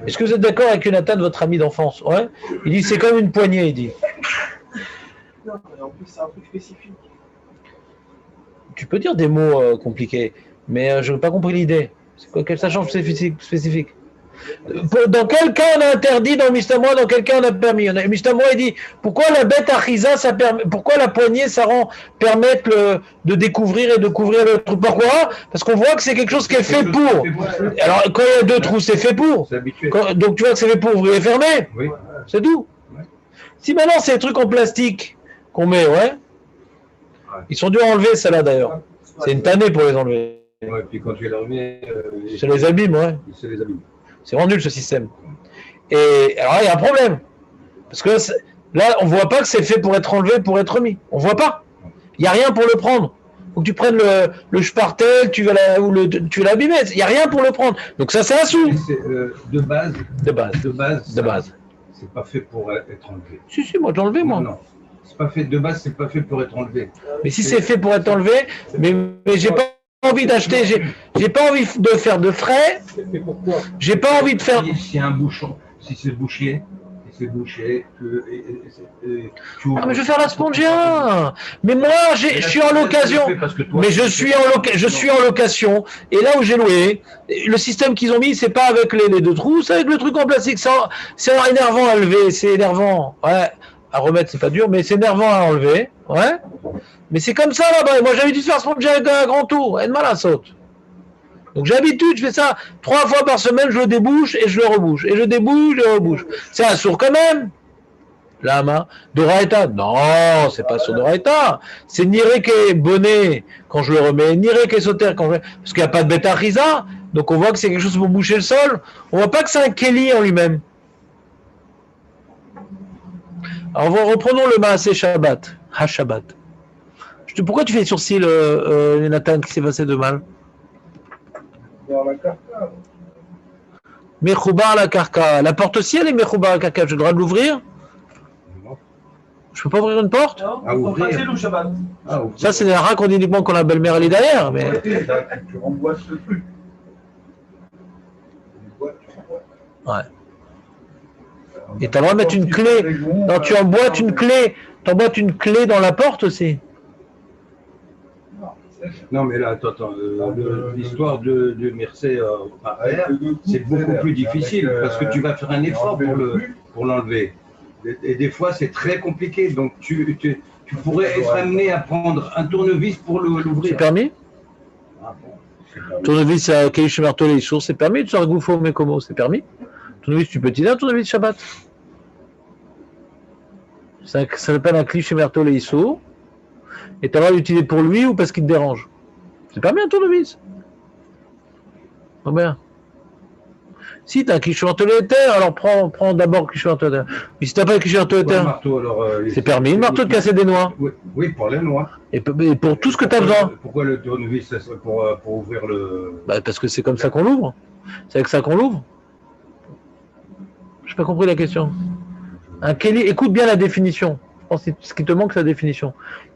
Est-ce que vous êtes d'accord avec Jonathan, votre ami d'enfance? Ouais. Il dit c'est comme une poignée, il dit. Non, en plus, c'est un truc spécifique. Tu peux dire des mots compliqués, mais je n'ai pas compris l'idée. C'est quoi quel sachant spécifique? Dans quel cas on a interdit dans le Mishnah, dans quel cas on a permis? Le Mishnah il dit pourquoi la bête achisa, ça permet, pourquoi la poignée ça permet de découvrir et de couvrir le trou? Pourquoi? Parce qu'on voit que c'est quelque chose qui est fait pour. Alors quand il y a deux trous, c'est fait pour. Donc tu vois que c'est fait pour ouvrir et fermer. Oui. C'est tout. Si maintenant c'est des trucs en plastique qu'on met, ouais. Ils sont durs à enlever, celle-là d'ailleurs. C'est une tannée pour les enlever. Ouais, puis quand tu les remets, c'est les abîmes, ouais. C'est les abîmes. C'est vraiment nul ce système. Et alors il y a un problème. Parce que là, on ne voit pas que c'est fait pour être enlevé, pour être remis. On ne voit pas. Il n'y a rien pour le prendre. Faut que tu prennes le spartel, tu vas l'abîmer. Il n'y a rien pour le prendre. Donc ça, c'est un sou. De base. De base. C'est pas fait pour être enlevé. Si, moi, j'ai enlevé, moi. Non. C'est pas fait, de base, c'est pas fait pour être enlevé. Mais si c'est fait pour être enlevé, mais j'ai pas envie d'acheter, j'ai pas envie de faire de frais. J'ai pas envie de faire. Si un bouchon, si c'est bouché, tu ah mais je vais faire la spongia. Mais moi, je suis en location. Mais je suis en location. Et là où j'ai loué, le système qu'ils ont mis, c'est pas avec les deux trous, c'est avec le truc en plastique. C'est énervant à lever, c'est énervant. Ouais. À remettre, c'est pas dur, mais c'est énervant à enlever. Ouais. Mais c'est comme ça là-bas. Moi, j'ai l'habitude de faire spongia avec un grand tour. Et de mal à saute. Donc j'ai l'habitude, je fais ça 3 fois par semaine, je le débouche et je le rebouche. Et je débouche et je rebouche. C'est un sourd quand même. Lama. Doraita? Non, c'est pas sur Doraita. C'est Nireke bonnet quand je le remets, Nireke sauter quand je... Parce qu'il n'y a pas de bêta risa. Donc on voit que c'est quelque chose pour boucher le sol. On voit pas que c'est un Keli en lui-même. Alors reprenons le Maasé Shabbat. Ha-Shabbat. Pourquoi tu fais sourcil, Nathan, qui s'est passé de mal? Dans la carcasse. Mechoubar la carca. La porte aussi, elle est Mechoubar la carca. J'ai le droit de l'ouvrir? Je peux pas ouvrir une porte? Non, Ah, on ouvrir. fait le Shabbat. Ah, Ça, c'est des rats qu'on dit uniquement quand la belle-mère elle est derrière. Mais... Tu remboîtes le truc. Ouais. Et tu as le droit de mettre une clé. Non, tu emboîtes une clé. Tu emboîtes une clé dans la porte aussi. non, mais là, attends, l'histoire de Mercé par terre, c'est beaucoup plus difficile parce que tu vas faire un effort pour l'enlever. Et des fois, c'est très compliqué. Donc, tu pourrais être amené à prendre un tournevis pour C'est l'ouvrir. permis? Ah, bon. Tournevis à Keish Marteau les sources, c'est permis. Tu as Goufo mais comment? C'est permis. Tournevis, tu peux utiliser un tournevis Shabbat. Ça s'appelle un cliché Marteau les sources. Et tu as le droit d'utiliser pour lui ou parce qu'il te dérange. C'est permis un tournevis. Oh bien. Si tu as un cliché Marteau les terres, alors prends d'abord le cliché Marteau les terres. Mais si tu n'as pas le cliché Marteau les Pourquoi le terres, marteau, alors, c'est permis. Le marteau de casser des noix. Oui, pour les noix. Et pour tout ce que tu as besoin. Pourquoi le tournevis, ça serait pour ouvrir le... Bah, parce que c'est comme ça qu'on l'ouvre. C'est avec ça qu'on l'ouvre. Je n'ai pas compris la question. Un Keli, écoute bien la définition. Je pense que ce qui te manque, c'est la définition.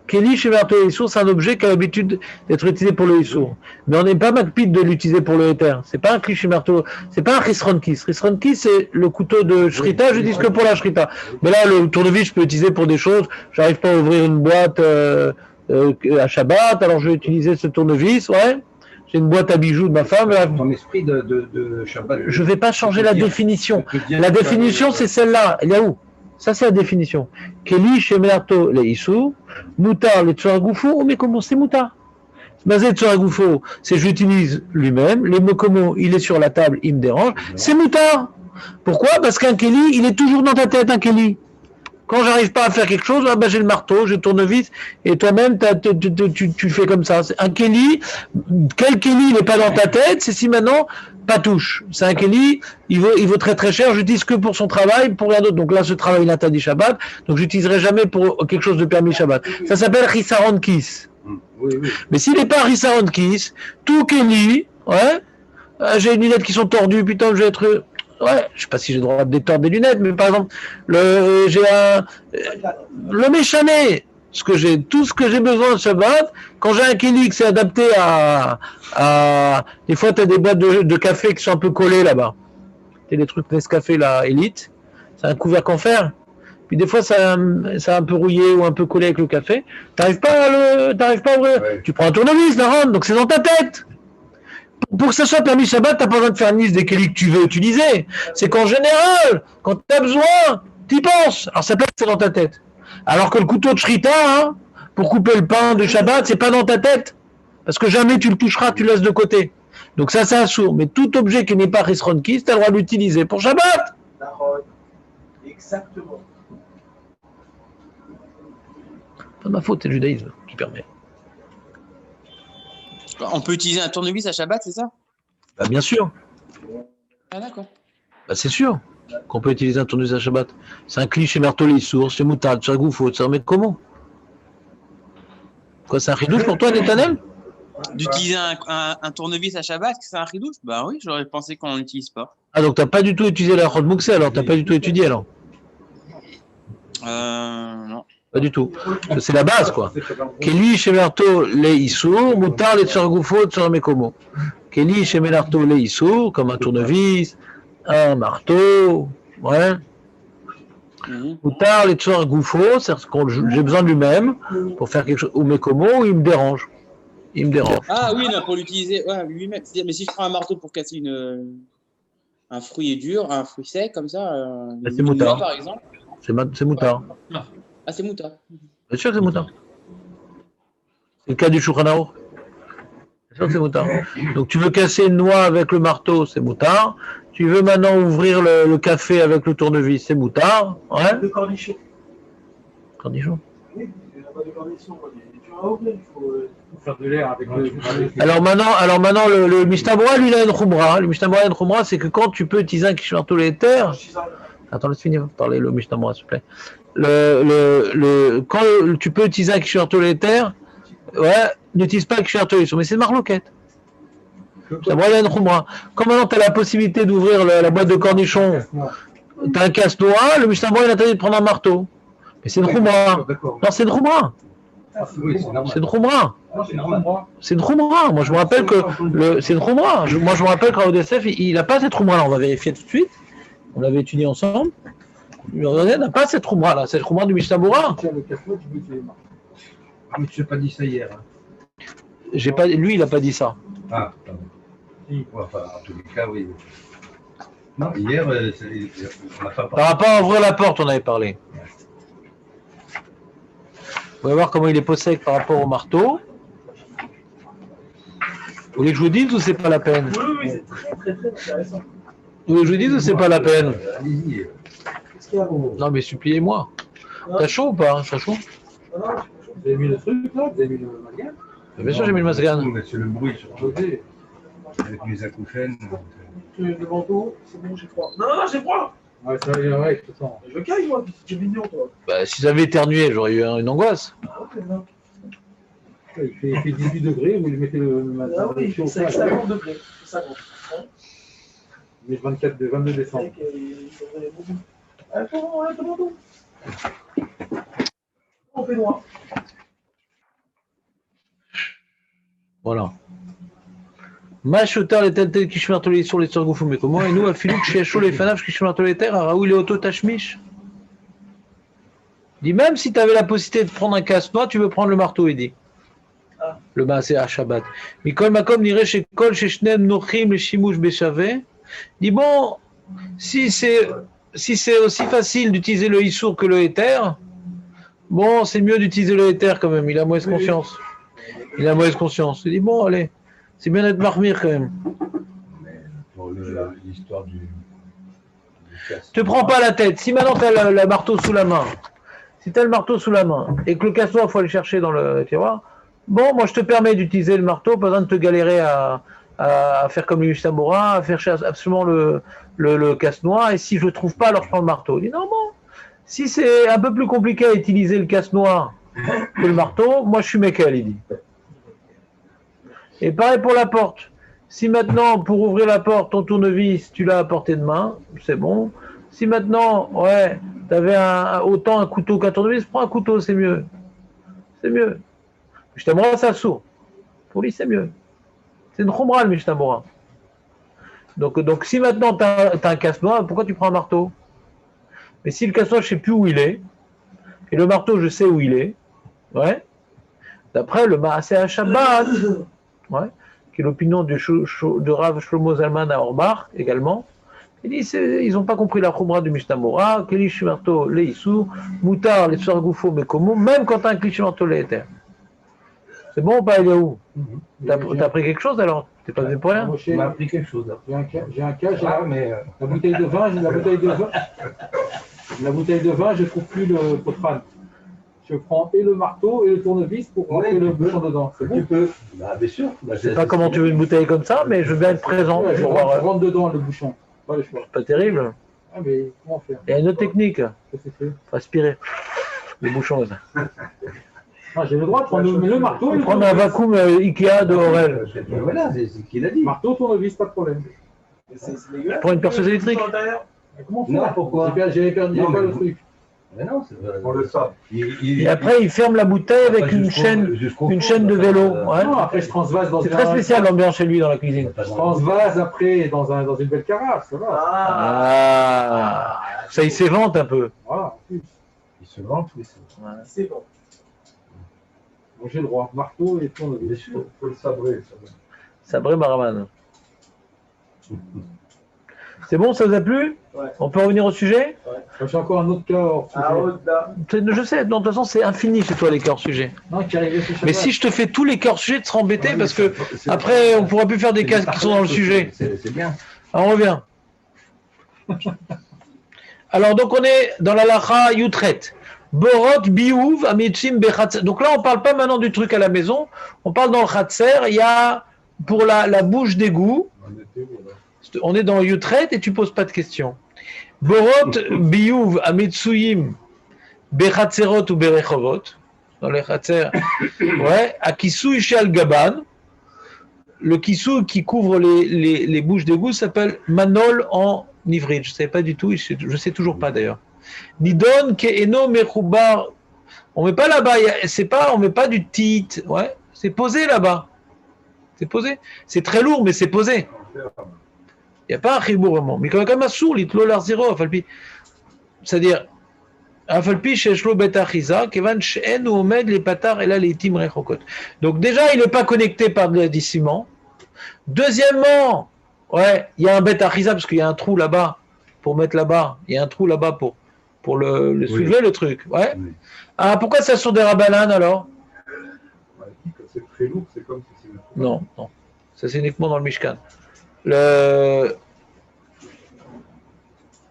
Keli chez Marteau et Issour, c'est un objet qui a l'habitude d'être utilisé pour le Issour. Mais on n'est pas macpide de l'utiliser pour le Éther. C'est pas un cliché marteau, c'est pas un Risronkis. Risronkis, c'est le couteau de Shrita, je dis que pour la Shrita. Mais là, le tournevis, je peux l'utiliser pour des choses. J'arrive pas à ouvrir une boîte à Shabbat, alors je vais utiliser ce tournevis, ouais. J'ai une boîte à bijoux de ma femme. Là. Ton esprit de Shabbat. Je vais pas changer la définition. La définition, c'est celle-là. Elle est où? Ça, c'est la définition. Keli shemerto le isou, mutar le tsoragoufo, mais comment c'est mutar? Basé tsoragoufo, c'est j'utilise lui-même. Les mokomo, il est sur la table, il me dérange. C'est mutar. Pourquoi? Parce qu'un Keli, il est toujours dans ta tête, un Keli. Quand j'arrive pas à faire quelque chose, j'ai le marteau, j'ai le tournevis, et toi-même, tu fais comme ça. Un Keli, quel Keli n'est pas dans ta tête, c'est si maintenant, pas touche. C'est un Keli, il vaut très très cher, j'utilise que pour son travail, pour rien d'autre. Donc là, ce travail, il est interdit Shabbat, donc j'utiliserai jamais pour quelque chose de permis Shabbat. Ça s'appelle Rissaron Kis. Oui. Mais s'il n'est pas Rissaron Kis, tout Keli, ouais, j'ai les lunettes qui sont tordues, putain, je vais être... Ouais, je sais pas si j'ai le droit de détordre des lunettes, mais par exemple, le méchané, tout ce que j'ai besoin de Shabbat, quand j'ai un Keli qui s'est adapté à des fois tu as des boîtes de café qui sont un peu collées là-bas. Tu as des trucs Nescafé là, Elite, c'est un couvercle en fer. Puis des fois ça a un peu rouillé ou un peu collé avec le café. T'arrives pas à ouvrir. Ouais. Tu prends un tournevis, Naran, donc c'est dans ta tête. Pour que ça soit permis Shabbat, tu n'as pas besoin de faire une liste des Kélis que tu veux utiliser. C'est qu'en général, quand tu as besoin, tu y penses. Alors ça peut être dans ta tête. Alors que le couteau de Shrita, hein, pour couper le pain de Shabbat, c'est pas dans ta tête. Parce que jamais tu le toucheras, tu le laisses de côté. Donc ça, c'est un sourd. Mais tout objet qui n'est pas Risronkis, tu as le droit de l'utiliser pour Shabbat. Exactement. Pas ma faute, c'est le judaïsme qui permet. On peut utiliser un tournevis à Shabbat, c'est ça? Bah, bien sûr. Ah d'accord. Bah, c'est sûr qu'on peut utiliser un tournevis à Shabbat. C'est un cliché Mertoli, source, c'est moutard, c'est un goufo, ça remet comment? Quoi, c'est un ridouche pour toi, Netanel? D'utiliser un tournevis à Shabbat, c'est un ridouche? Bah oui, j'aurais pensé qu'on l'utilise pas. Ah, donc t'as pas du tout utilisé la Chod Mouxé, alors t'as pas du tout étudié, alors? Non. Pas du tout. C'est la base, quoi. Keli shemerto le issour, moutar le tsargoufo tsarmekomo. Keli shemerto le issour, comme un tournevis, un marteau, ouais. Moutar le tsargoufo, c'est-à-dire que j'ai besoin de lui-même pour faire quelque chose, ou mekomo, ou il me dérange. Il me dérange. Ah oui, non, pour l'utiliser, ouais, lui-même. Mais si je prends un marteau pour casser un fruit dur, un fruit sec, comme ça, c'est moutar. Par exemple. C'est moutar. Ah, c'est moutard. Bien sûr que c'est moutard. C'est le cas du Shulchan Aruch. Bien sûr que c'est moutard. Donc tu veux casser une noix avec le marteau, c'est moutard. Tu veux maintenant ouvrir le café avec le tournevis, c'est moutard. Ouais. Le cornichon. Cornichon. Oui, il n'y a pas de cornichon. Tu vas ouvrir, il faut faire de l'air avec le. Alors maintenant le Mishnah, lui, il a une khumra. Le Mishnah, une khumra, c'est que quand tu peux utiliser un kishmarto l'éther. Attends, laisse finir de parler le Mishnah, s'il te plaît. Quand tu peux utiliser un kishmarto l'éther, ouais, n'utilise pas le kishmarto l'éther, mais c'est marloquette. Ça il a une khumra. Comme maintenant tu as la possibilité d'ouvrir la boîte de cornichons, tu as un casse-noix, le Mishnah, il interdit de prendre un marteau. Mais c'est une khumra. Non, c'est une khumra. C'est une khumra. C'est une khumra. Moi, je me rappelle que c'est une khumra. Moi, je me rappelle que Raoudessef, il n'a pas cette khumra-là. On va vérifier tout de suite. On l'avait étudié ensemble. Il n'a pas cette khumra-là. C'est le khumra du Mishnah Bora. Ah, mais tu n'as pas dit ça hier. Lui, il n'a pas dit ça. Ah, pardon. Enfin, en tous les cas, oui. Non, hier, on n'a pas parlé. Par rapport à ouvrir la porte, on avait parlé. Vous allez voir comment il est possède par rapport au marteau. Vous voulez que je vous dise ou c'est pas la peine? Oui, c'est très intéressant. Vous voulez que je vous dise ou c'est pas la peine? Allez-y. Qu'est-ce qu'il y a, gros? Non, mais suppliez-moi. T'as chaud ou pas? T'as chaud? Non, vous avez mis le truc là? Vous avez mis le masgan? Bien sûr, j'ai mis le masgan. C'est le bruit sur avec les acouphènes. le manteau, c'est bon, j'ai froid. Non, j'ai froid. Ouais, ça va bien avec, tout ça. Je caille, moi, c'est mignon, toi. Bah, si j'avais éternué, j'aurais eu une angoisse. Ah, ok, non. Il fait 18 degrés, vous lui mettez le matin. Ah oui, il fait 50 degrés. 50. Mais 22 décembre. On fait noir. Voilà. Machotar les têtes qui shmertolé sur les sorgoufou mais comment et nous à Philippe chez chaud les fanaf qui shmertolé terre à Raoul et Otto Tachmich. Dit même si tu avais la possibilité de prendre un casse-noix, tu veux prendre le marteau, il dit. Le maasé à Shabbat. Mikol Makom n'irait chez Kol chez Shnem Nochim le Shimouch Beshavé. Dit bon, si c'est aussi facile d'utiliser le Issour que le éther, bon, c'est mieux d'utiliser le éther quand même, il a mauvaise conscience. Il a mauvaise conscience. Il dit bon, allez. C'est bien d'être marmire quand même. Mais pour l'histoire du te prends pas la tête. Si maintenant tu as le marteau sous la main, si tu as le marteau sous la main et que le casse-noix, il faut aller chercher dans le tiroir, bon, moi je te permets d'utiliser le marteau, pas besoin de te galérer à faire comme les Mishnah, à faire absolument le casse-noix. Et si je ne trouve pas, alors je prends le marteau. Il dit non, bon. Si c'est un peu plus compliqué à utiliser le casse-noix que le marteau, moi je suis Mekel, il dit. Et pareil pour la porte. Si maintenant, pour ouvrir la porte, ton tournevis, tu l'as à portée de main, c'est bon. Si maintenant, ouais, tu avais autant un couteau qu'un tournevis, prends un couteau, c'est mieux. C'est mieux. Mishnah ça sourd. Pour lui, c'est mieux. C'est une khumra, le Mishnah. Donc, si maintenant tu as un casse-noix, pourquoi tu prends un marteau? Mais si le casse-noix, je ne sais plus où il est, et le marteau, je sais où il est, ouais, d'après le Maaseh à Shabbat, ouais, qui est l'opinion de Rav Shlomo Zalman à Orbach également. Il dit ils n'ont pas compris la khumra du Mishnah Bora, Keli Shimarto le Issou, Moutar les Sorgoufo Mekomo, même quand tu as un Keli Shimarto le Eter. C'est bon ou pas, Eliaou? T'as appris quelque chose alors? T'es pas venu pour rien? Tu m'as appris quelque chose. J'ai un cas, mais la bouteille de vin, je ne trouve plus le potran. Je prends et le marteau et le tournevis pour rentrer le bouchon dedans. C'est bon. Tu peux. Bah, bien sûr. Bah, je ne sais pas comment tu veux une bouteille comme ça, mais je veux bien être présent. Ouais, je rentre dedans le bouchon. Pas le choix. Pas terrible. Ah, mais comment faire? Il y a une autre technique. Qu'est-ce que c'est? Faut aspirer les bouchons. Ah, j'ai le droit de prendre le marteau. Et prendre un vacuum Ikea de Aurel. Voilà, c'est ce qu'il a dit. Marteau, tournevis, pas de problème. Je prends une perceuse électrique. Comment faire? Non, pourquoi? J'avais perdu pas le truc. Mais non, On le sait. Et après, il ferme la bouteille avec une chaîne de vélo. Ouais. Non, après, je transvase dans C'est très spécial l'ambiance chez lui dans la cuisine. Je transvase après dans une belle carafe, ça va. Ah, ça, il s'évente un peu. Voilà, en plus. Il se vante, oui. C'est bon. Bon, j'ai le droit. Marteau et tournevis. Bien sûr. Il faut le sabrer. Sabré Baraman. C'est bon, ça vous a plu? Ouais. On peut revenir au sujet? J'ai encore un autre cas hors sujet. Je sais, de toute façon, c'est infini chez toi les cas hors sujet. Non, qui arrivait ce Mais si je te fais tous les cas hors sujet, tu seras embêté parce que après, on ne pourra plus faire des cas qui sont dans le sujet. C'est bien. Alors, on revient. Alors, donc, on est dans la lacha Yutret. Borot biouv amitzim bechatzer. Donc là, on ne parle pas maintenant du truc à la maison, on parle dans le chatzer, il y a pour la bouche d'égout, on est dans Yutret et tu ne poses pas de questions. Borot biouv amitzuyim bechatzerot ou berechovot, dans les chatzer, ouais, à kisou shel gaban, le kisou qui couvre les bouches d'égout s'appelle manol en ivrit. Je ne savais pas du tout, je ne sais toujours pas d'ailleurs. Nidon ke'eno mechubar. On met pas là-bas, on met pas du tit, ouais, c'est posé là-bas. C'est posé. C'est très lourd, mais c'est posé. Il n'y a pas un chibour vraiment. Mais quand même un sourd, l'itlo l'arziro, c'est-à-dire, afalpi sheshlo betachiza, kevan she'en ou omed les patar et là les tim rechokot. Donc déjà, il n'est pas connecté par de l'adissiment. Deuxièmement, ouais, il y a un betachiza parce qu'il y a un trou là-bas pour mettre là-bas. Il y a un trou là-bas pour le soulever, le truc. Ouais. Oui. Ah, pourquoi ça sur des rabananes alors? C'est très lourd, c'est comme si c'est... Non, non. Ça c'est uniquement dans le Mishkan.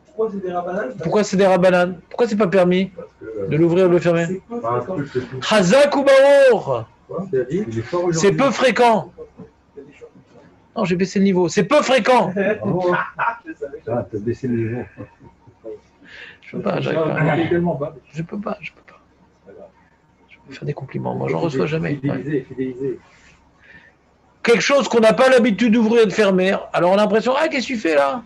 Pourquoi c'est des rabananes? Pourquoi c'est des rabananes? Pourquoi c'est pas permis de l'ouvrir ou de le fermer? Chazak ou Baor. C'est peu fréquent. Non, j'ai baissé le niveau. C'est peu fréquent. Ah, t'as baissé le niveau. Je peux pas, j'arrive pas. Je peux pas. Je peux faire des compliments. Moi, j'en reçois jamais. Fidéliser. Quelque chose qu'on n'a pas l'habitude d'ouvrir et de fermer. Alors, on a l'impression, ah, qu'est-ce que tu fais là?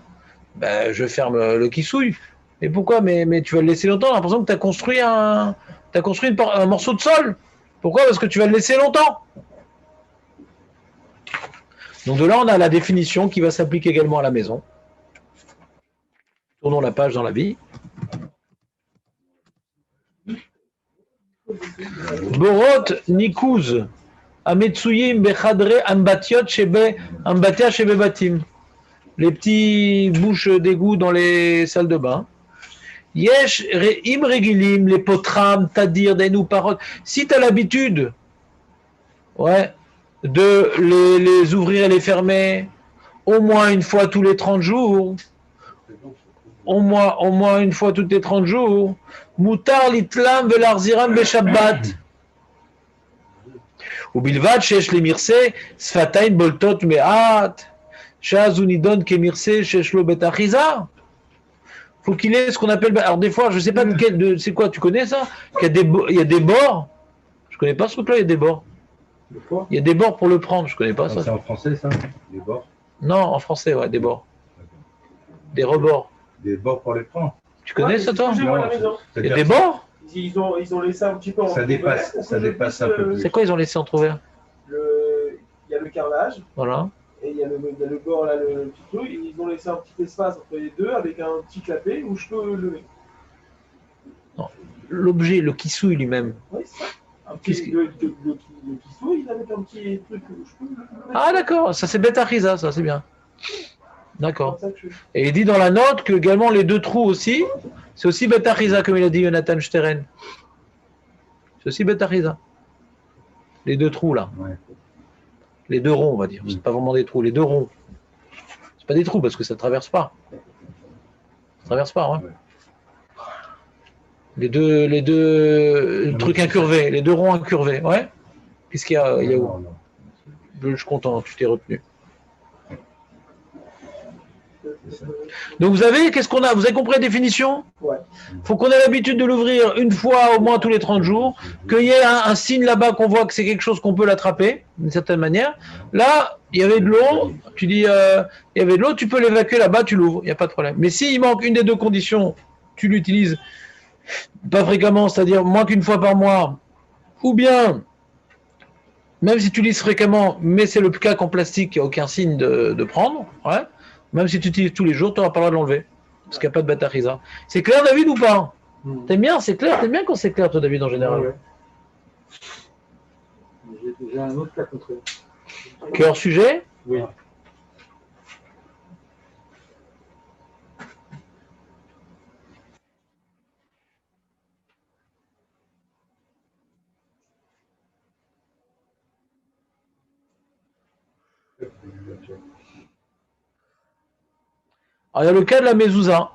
Ben, je ferme le kissouille. Mais pourquoi? Mais tu vas le laisser longtemps. On a l'impression que tu as construit un morceau de sol. Pourquoi? Parce que tu vas le laisser longtemps. Donc de là, on a la définition qui va s'appliquer également à la maison. Tournons la page dans la vie. Borot nikuz ametsuyim bechadre ambatiot shebe ambatia shebe batim. Les petits bouches d'égout dans les salles de bain. Yesh im regilim les potram tadir denu parot. Si tu as l'habitude, ouais, de les ouvrir et les fermer au moins une fois tous les 30 jours, au moins une fois tous les 30 jours, mutar litlam velarziram beshabbat. Ou bilvad shesh les mirse sfatayn boltot me'at shaz unidon kemirse shesh lo betachiza. Faut qu'il ait ce qu'on appelle, alors des fois je sais pas c'est quoi, tu connais ça, il y a des bords, je connais pas ce truc là, il y a des bords. Il y a des bords pour le prendre, je ne connais pas ça. C'est en français ça? Des bords? Non, en français, ouais, des bords. Des rebords. Des bords pour les prendre? Tu connais ça toi? Non, il y a des bords? Ils ont laissé un petit peu en ça dépasse un peu plus. C'est quoi ils ont laissé entrouvert? Il y a le carrelage. Voilà. Et il y a le bord là, le petit trou. Ils ont laissé un petit espace entre les deux avec un petit clapet où je peux lever. Non. L'objet, le kissouille lui-même. Oui, c'est ça. Le kissou, il avait un petit truc où je peux le lever. Ah d'accord, ça c'est Betachiza, ça c'est bien. D'accord. Et il dit dans la note que également les deux trous aussi, c'est aussi Betachiza comme il a dit Jonathan Steren. C'est aussi Betachiza. Les deux trous là. Ouais. Les deux ronds, on va dire. C'est pas vraiment des trous, les deux ronds. C'est pas des trous parce que ça ne traverse pas. Ça ne traverse pas, ouais. Les deux trucs incurvés, les deux ronds incurvés, ouais. Qu'est-ce qu'il y a, où? Je suis content, tu t'es retenu. Donc vous avez, qu'est-ce qu'on a? Vous avez compris la définition? Ouais. Faut qu'on ait l'habitude de l'ouvrir une fois au moins tous les 30 jours, qu'il y ait un signe là-bas qu'on voit que c'est quelque chose qu'on peut l'attraper, d'une certaine manière. Là, il y avait de l'eau, tu dis, il y avait de l'eau, tu peux l'évacuer là-bas, tu l'ouvres, il n'y a pas de problème. Mais s'il manque une des deux conditions, tu l'utilises pas fréquemment, c'est-à-dire moins qu'une fois par mois, ou bien, même si tu utilises fréquemment, mais c'est le cas qu'en plastique, il n'y a aucun signe de prendre, ouais. Même si tu utilises tous les jours, tu n'auras pas le droit de l'enlever. Parce qu'il n'y a pas de batariza. C'est clair, David, ou pas? T'aimes bien, c'est clair? T'aimes bien quand c'est clair, toi, David, en général? Ouais. J'ai un autre cas contraire. Qui est hors sujet? Oui. Alors, il y a le cas de la mezouza.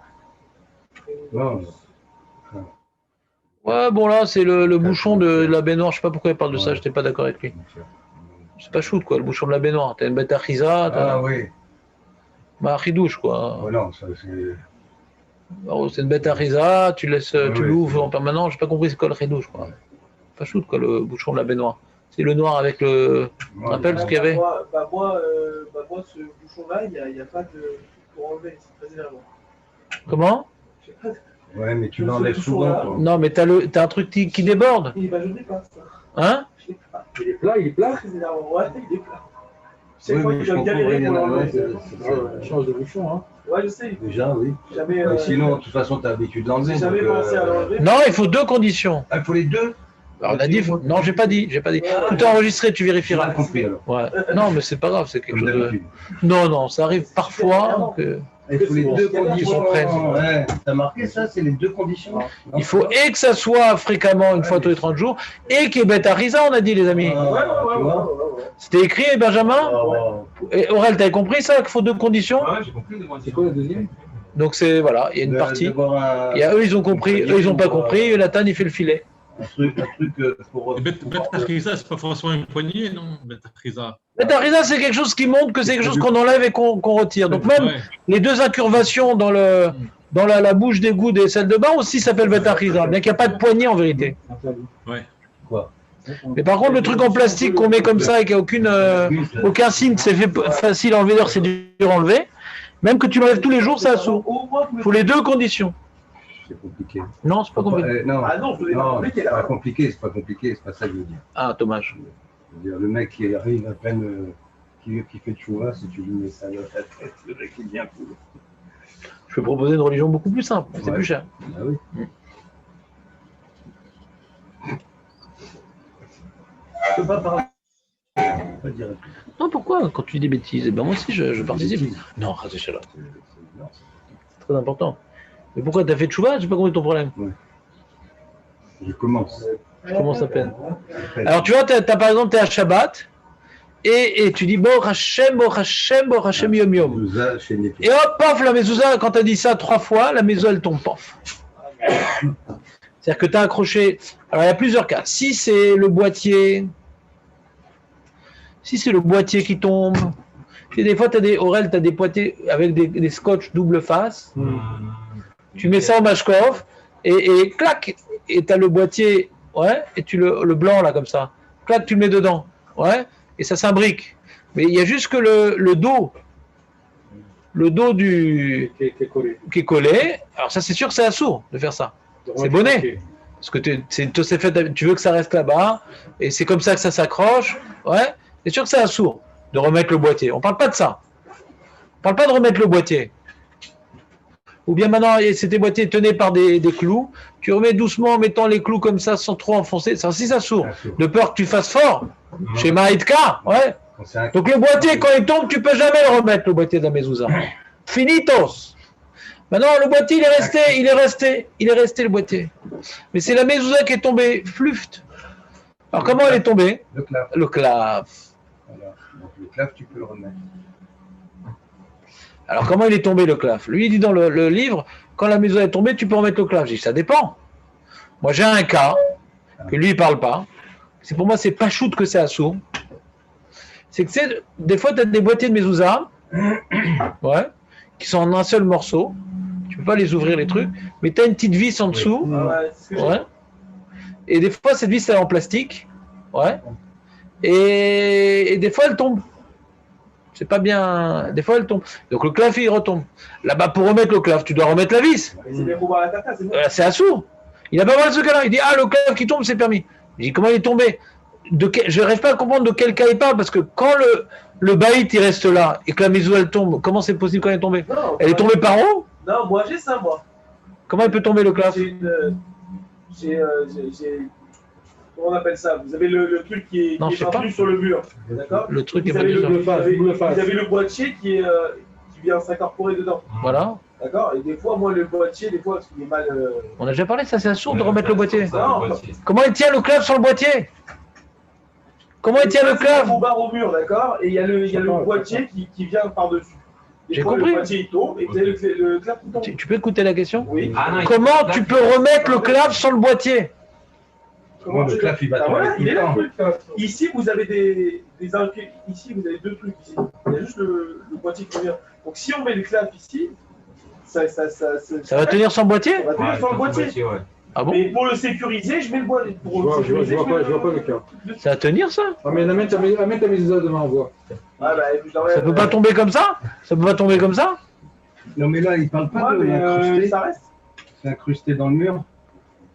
Ouais, bon là, c'est le bouchon de la baignoire. Je sais pas pourquoi il parle de ça, je n'étais pas d'accord avec lui. C'est pas shoot, quoi, le bouchon de la baignoire. T'as une bête à chisa, Ah oui. Bah, ridouche, quoi. Oh, non, ça c'est. Alors, c'est une bête à risa, tu laisses, tu oui, l'ouvres en permanence. J'ai pas compris c'est quoi le ridouche, quoi. Pas shoot, quoi, le bouchon de la baignoire. C'est le noir avec le. Tu te rappelles ce qu'il y avait? Moi, ce bouchon-là, il n'y a pas de. Pour enlever, c'est très énervant. Comment? Je sais pas. Ouais, mais tu l'enlèves souvent, toi. Non, mais t'as un truc qui déborde. Je l'ai pas, ça. Hein? Je l'ai pas. Il est plat, il est plat. Très énervant. Ouais, il est plat. Je sais Oui, pas, mais il je doit comprends, galérer il y pour en a, l'enlever. Change de bouchon, hein. Ouais, je sais. Déjà, oui. Jamais, Mais sinon, de toute façon, tu as l'habitude de l'enlever. j'ai jamais donc, pensé à l'enlever. Non, il faut 2 conditions. Ah, il faut les deux? Alors, on a dit, non, j'ai pas dit. Tout est enregistré, tu J'ai vérifieras. mal compris alors. Ouais. Non, mais c'est pas grave, c'est quelque Comme chose de. d'habitude. Non, ça arrive parfois que. Il faut les deux conditions. prêts. Ouais. T'as marqué ça, c'est les deux conditions? Il faut et que ça soit fréquemment, une fois tous les 30 jours, et qu'il y ait bête à risa, on a dit, les amis. C'était écrit, Benjamin? Et Aurel, t'avais compris ça, qu'il faut 2 conditions? Ouais, j'ai compris. C'est quoi la deuxième? Donc c'est, voilà, il y a une partie. Il y a eux, ils ont compris, eux, ils n'ont pas compris, et Nathan, il fait le filet. Un truc pour. Bête à risa, c'est pas forcément une poignée, non? Bête à risa. Bête à risa, c'est quelque chose qui montre que c'est quelque chose qu'on enlève et qu'on retire. Donc même Ouais. les 2 incurvations dans la bouche d'égout des salles de bain aussi s'appellent bête à risa, bien qu'il n'y a pas de poignée en vérité. Ouais. Quoi? Mais par contre, le truc en plastique qu'on met comme ça et qui n'a aucun signe que c'est facile à enlever, c'est dur à enlever, même que tu l'enlèves tous les jours, ça assout. Il faut les 2 conditions. C'est compliqué. Non, c'est pas compliqué. Non, Ah non, je l'ai pas non, compliqué, c'est là. pas compliqué, c'est pas compliqué, c'est pas ça que je veux dire. Ah, dommage. Je veux dire, le mec qui arrive à peine, qui fait de chouva, si tu lui mets ça dans ta tête, le mec il devient fou. Je peux proposer une religion beaucoup plus simple, c'est Ouais. plus cher. Ah oui. Je peux pas parler. Pas dire. Non, pourquoi? Quand tu dis des bêtises, eh ben moi aussi je participe. Non, Razéchala, Non. c'est très important. Mais pourquoi t'as fait de chouva? J'ai pas compris ton problème. Je commence. Je commence à peine. Alors tu vois, t'as par exemple, t'es à Shabbat et tu dis Bo Hashem, Bo Hashem, Bo Hashem Yom Yom. Nous a chez Neto. Et hop, paf, la mezouza, quand t'as dit ça 3 fois, la mezouza elle tombe, paf. C'est-à-dire que t'as accroché. Alors il y a plusieurs cas. Si c'est le boîtier qui tombe, et des fois, Aurel, tu as des boîtiers avec des scotch double face. Tu mets ça au Mashkov et clac, et tu as le boîtier, ouais, et tu le blanc là comme ça. Clac, tu le mets dedans, ouais, et ça s'imbrique. Mais il y a juste que le dos Qui est collé. qui est collé. Alors ça, c'est sûr que c'est assourd de faire ça. C'est bonnet. Parce que tu veux que ça reste là-bas, et c'est comme ça que ça s'accroche, ouais. C'est sûr que c'est assourd de remettre le boîtier. On ne parle pas de ça. On ne parle pas de remettre le boîtier. Ou bien maintenant, c'était boîtier tenu par des clous. Tu remets doucement en mettant les clous comme ça sans trop enfoncer. Ça aussi, ça sourd. De peur que tu fasses fort. Chez Maïtka, ouais. Donc le boîtier, quand il tombe, tu ne peux jamais le remettre, le boîtier de la mezouza. Finitos. Maintenant, le boîtier, il est resté le boîtier. Mais c'est la mezouza qui est tombée. Fluft. Alors comment elle est tombée? Le clave. Voilà. Donc le clave, tu peux le remettre. Alors comment il est tombé le clave? Lui il dit dans le livre, quand la maison est tombée, tu peux remettre le clave. Je dis ça dépend. Moi j'ai un cas que lui il parle pas. C'est pour moi c'est pas shoot que c'est assourd. C'est que des fois tu as des boîtiers de mezouza, ouais, qui sont en un seul morceau. Tu peux pas les ouvrir les trucs, mais tu as une petite vis en dessous. Ouais, c'est ce que j'ai. Ouais. Et des fois cette vis elle est en plastique. Ouais. Et des fois elle tombe. C'est pas bien. Des fois elle tombe. Donc le clave il retombe. Là-bas pour remettre le clave, tu dois remettre la vis. C'est bien pour voir la tata, c'est bon. C'est assourd. Il a pas mal ce cas-là. Il dit ah le clave qui tombe c'est permis. Je dis comment il est tombé? Je n'arrive pas à comprendre de quel cas il parle parce que quand le baït il reste là et que la maison elle tombe, comment c'est possible quand elle est tombée? Non, Elle est tombée par haut? Non, moi j'ai ça, moi. Comment elle peut tomber le clave? Comment on appelle ça? Vous avez le truc qui est maintenu sur le mur. D'accord? Le truc est Vous pas avez du vous tout. avez le boîtier qui vient s'incorporer dedans. Voilà. D'accord? Et des fois, moi, le boîtier, des fois, parce qu'il est mal. On a déjà parlé de ça, c'est assourd de remettre le boîtier. Non. Comment il tient le clave sur le boîtier? Comment il tient le clave? On barre au mur, d'accord? Et il y a le boîtier qui vient par-dessus. J'ai compris. Le boîtier il tombe et vous avez le clap qui tombe. Tu peux écouter la question? Oui. Ah non, Comment tu peux remettre le clave sur le boîtier? Moi, le clap, il va Ah, tomber voilà, tout il est le là. temps. Ici, vous avez ici, vous avez deux trucs ici. Il y a juste le boîtier qui vient. Donc, si on met le clap ici, ça va tenir sans boîtier? Ça va tenir sur le boîtier. Ouais. Ah bon? Mais pour le sécuriser, je mets le boîtier. Je vois pas le cas. Ça va tenir ça? Ah, mais amène ta mezouza demain, on voit. Ah, bah, Ça peut pas tomber comme ça? Ça peut pas tomber comme ça? Non, mais là, il parle pas de l'incrusté. ça reste. C'est incrusté dans le mur.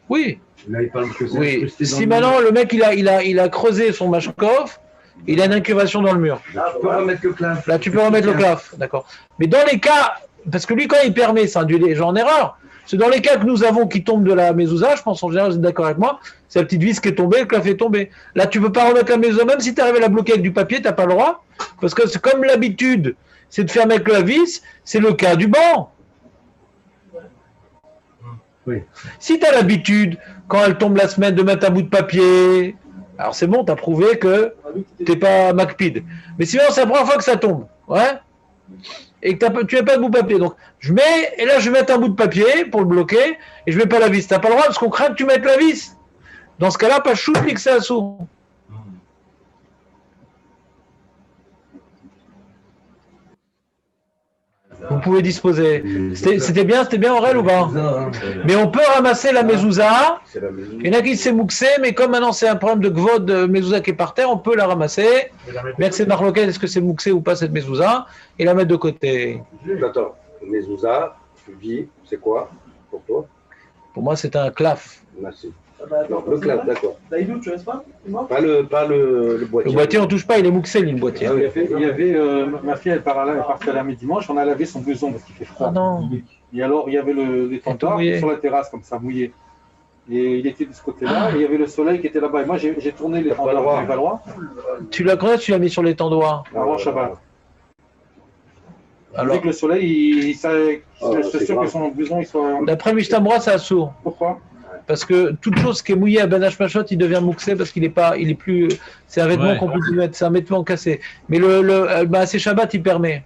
Oui. Là, il parle que c'est Oui. incrusté dans Si le maintenant mur. le mec il a creusé son Machkov, il a une incurvation dans le mur. Tu peux remettre le clap. Là, tu peux remettre le claf, d'accord. Mais dans les cas, parce que lui, quand il permet, ça induit les gens en erreur. C'est dans les cas que nous avons qui tombent de la mezouza, je pense en général, vous êtes d'accord avec moi, c'est la petite vis qui est tombée, le claf est tombé. Là, tu peux pas remettre la mezouza, même si tu arrives à la bloquer avec du papier, tu n'as pas le droit. Parce que c'est comme l'habitude, c'est de faire mettre la vis, c'est le cas du banc. Oui. Si tu as l'habitude, quand elle tombe la semaine, de mettre un bout de papier, alors c'est bon, tu as prouvé que tu n'es pas MacPid. Mais sinon, c'est la première fois que ça tombe. Ouais. Et que tu n'as pas de bout de papier. Donc, je mets, et là, je vais mettre un bout de papier pour le bloquer, et je ne mets pas la vis. Tu n'as pas le droit parce qu'on craint que tu mettes la vis. Dans ce cas-là, pas chou, que c'est à sous. Vous pouvez disposer. C'était bien Aurel ou pas? Mais on peut ramasser la mezouza. Il y en a qui s'est mouxé, mais comme maintenant c'est un problème de gvod de mezouza qui est par terre, on peut la ramasser. Bien que c'est marloquet, est-ce que c'est mouxé ou pas cette mezouza, et la mettre de côté. Attends, mezouza, tu dis, c'est quoi pour toi? Pour moi, c'est un claf. Merci. Non, le clap, d'accord. Daïdou, tu restes pas? Pas le boîtier. Le boîtier, on ne touche pas, il est mouxé, lui, le boîtier. Il y avait ma fille, elle est partie à la mi-dimanche, on a lavé son blouson parce qu'il fait froid. Ah non. Et alors, il y avait l'étendard sur la terrasse, comme ça, mouillé. Et il était de ce côté-là, et il y avait le soleil qui était là-bas. Et moi, j'ai tourné l'étendard du Valois. Tu l'as connais, tu l'as mis sur l'étendoir. Avant Shabbat. Alors, Dès que le soleil, c'est sûr que son blouson, il soit. d'après Mishnah, c'est assourd. Pourquoi? Parce que toute chose qui est mouillée à Ben Hashmashot, il devient mouxé parce qu'il est plus. C'est un vêtement Ouais. qu'on peut plus mettre, c'est un vêtement cassé. Mais c'est Shabbat, il permet.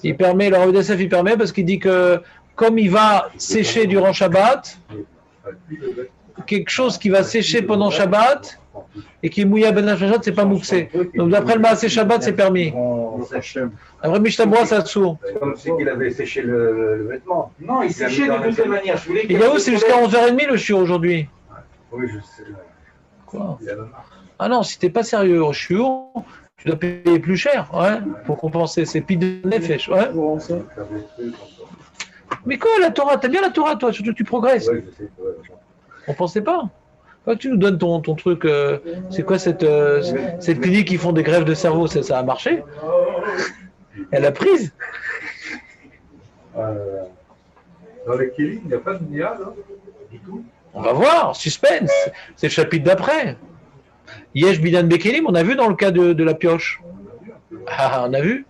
Il permet, le Rav Yosef, il permet parce qu'il dit que comme il va sécher durant Shabbat, quelque chose qui va sécher pendant Shabbat et qui est mouillé à Ben Hashmashot, c'est pas mouxé. Donc d'après le Maaseh Shabbat, c'est permis. Après Mishnah, c'est assourd. C'est comme si il avait séché le vêtement. Non, il séchait de toute manière. Il y a où? C'est jusqu'à 11h30 le shiur aujourd'hui. Oui, je sais. Quoi? Ah non, si t'es pas sérieux au shiur, tu dois payer plus cher, ouais, pour compenser. C'est pis de nefesh, ouais. Mais quoi, la Torah? T'as bien la Torah, toi, surtout que tu progresses. Oui, je sais. On pensait pas. Toi, tu nous donnes ton truc. C'est quoi cette clinique qui font des grèves de cerveau? Ça a marché? Elle a prise? Dans les Kélim, il n'y a pas de Nia, là, du tout. On va voir, suspense. C'est le chapitre d'après. Yesh Bidan Bekelim, on a vu dans le cas de la pioche. Ah, on a vu?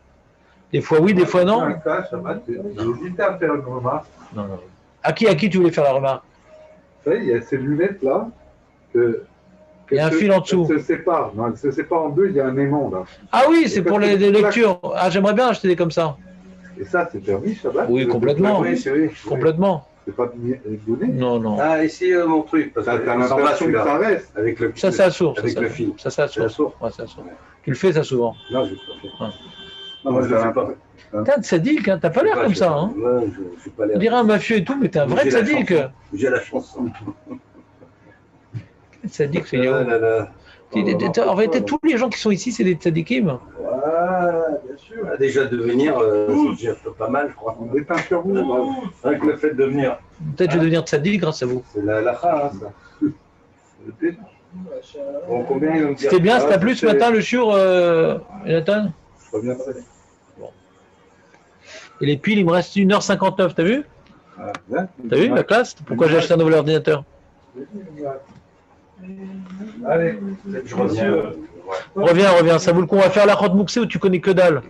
Des fois oui, des fois non. Un cas, Shabbat, j'ai hésité à faire une remarque. Non. À qui tu voulais faire la remarque? Vous savez, il y a ces lunettes-là. Il y a un fil en dessous. Elles se séparent. Non, elles se séparent en deux, il y a un aimant, là. Ah oui, c'est pour les lectures. Ah, j'aimerais bien acheter des comme ça. Et ça, c'est permis, Shabbat? Oui, complètement. Oui, c'est oui. Complètement. C'est pas donné. Non. Ah, ici, mon truc. Parce T'as que ça va l'impression que ça celui-là. reste. Avec le Ça, c'est assourd. Avec le fil. Ça, c'est assourd. C'est assourd. Ouais, c'est assourd. Tu le fais, ça, souvent. Non, je ne pas fait. Ouais. Non, moi, je ne le fais pas. T'es un sadique, hein. T'as pas l'air comme ça. Hein. Ouais, je ne suis pas l'air. On dirait un mafieux et tout, mais t'es un vrai J'ai la sadique. chanson. J'ai la chanson. Sadique, c'est Ah là là. En réalité, tous les gens qui sont ici, c'est des tzadikim. Ouais, bien sûr. Ah, déjà de venir, c'est déjà pas mal, je crois. On dépeint sur vous. Avec le fait de venir. Peut-être je vais devenir tzadik grâce à vous. C'est la fin, hein, ça. Bon, combien ils vont me dire? C'était bien, ça t'a plu ce matin le shiur, Jonathan? Je reviendrai. Et les piles, il me reste 1h59, t'as vu? T'as vu la classe? Pourquoi j'ai acheté un nouvel ordinateur? Allez, Je reviens. Reviens, ça vaut le coup. On va faire la Chot Mouxé où tu connais que dalle.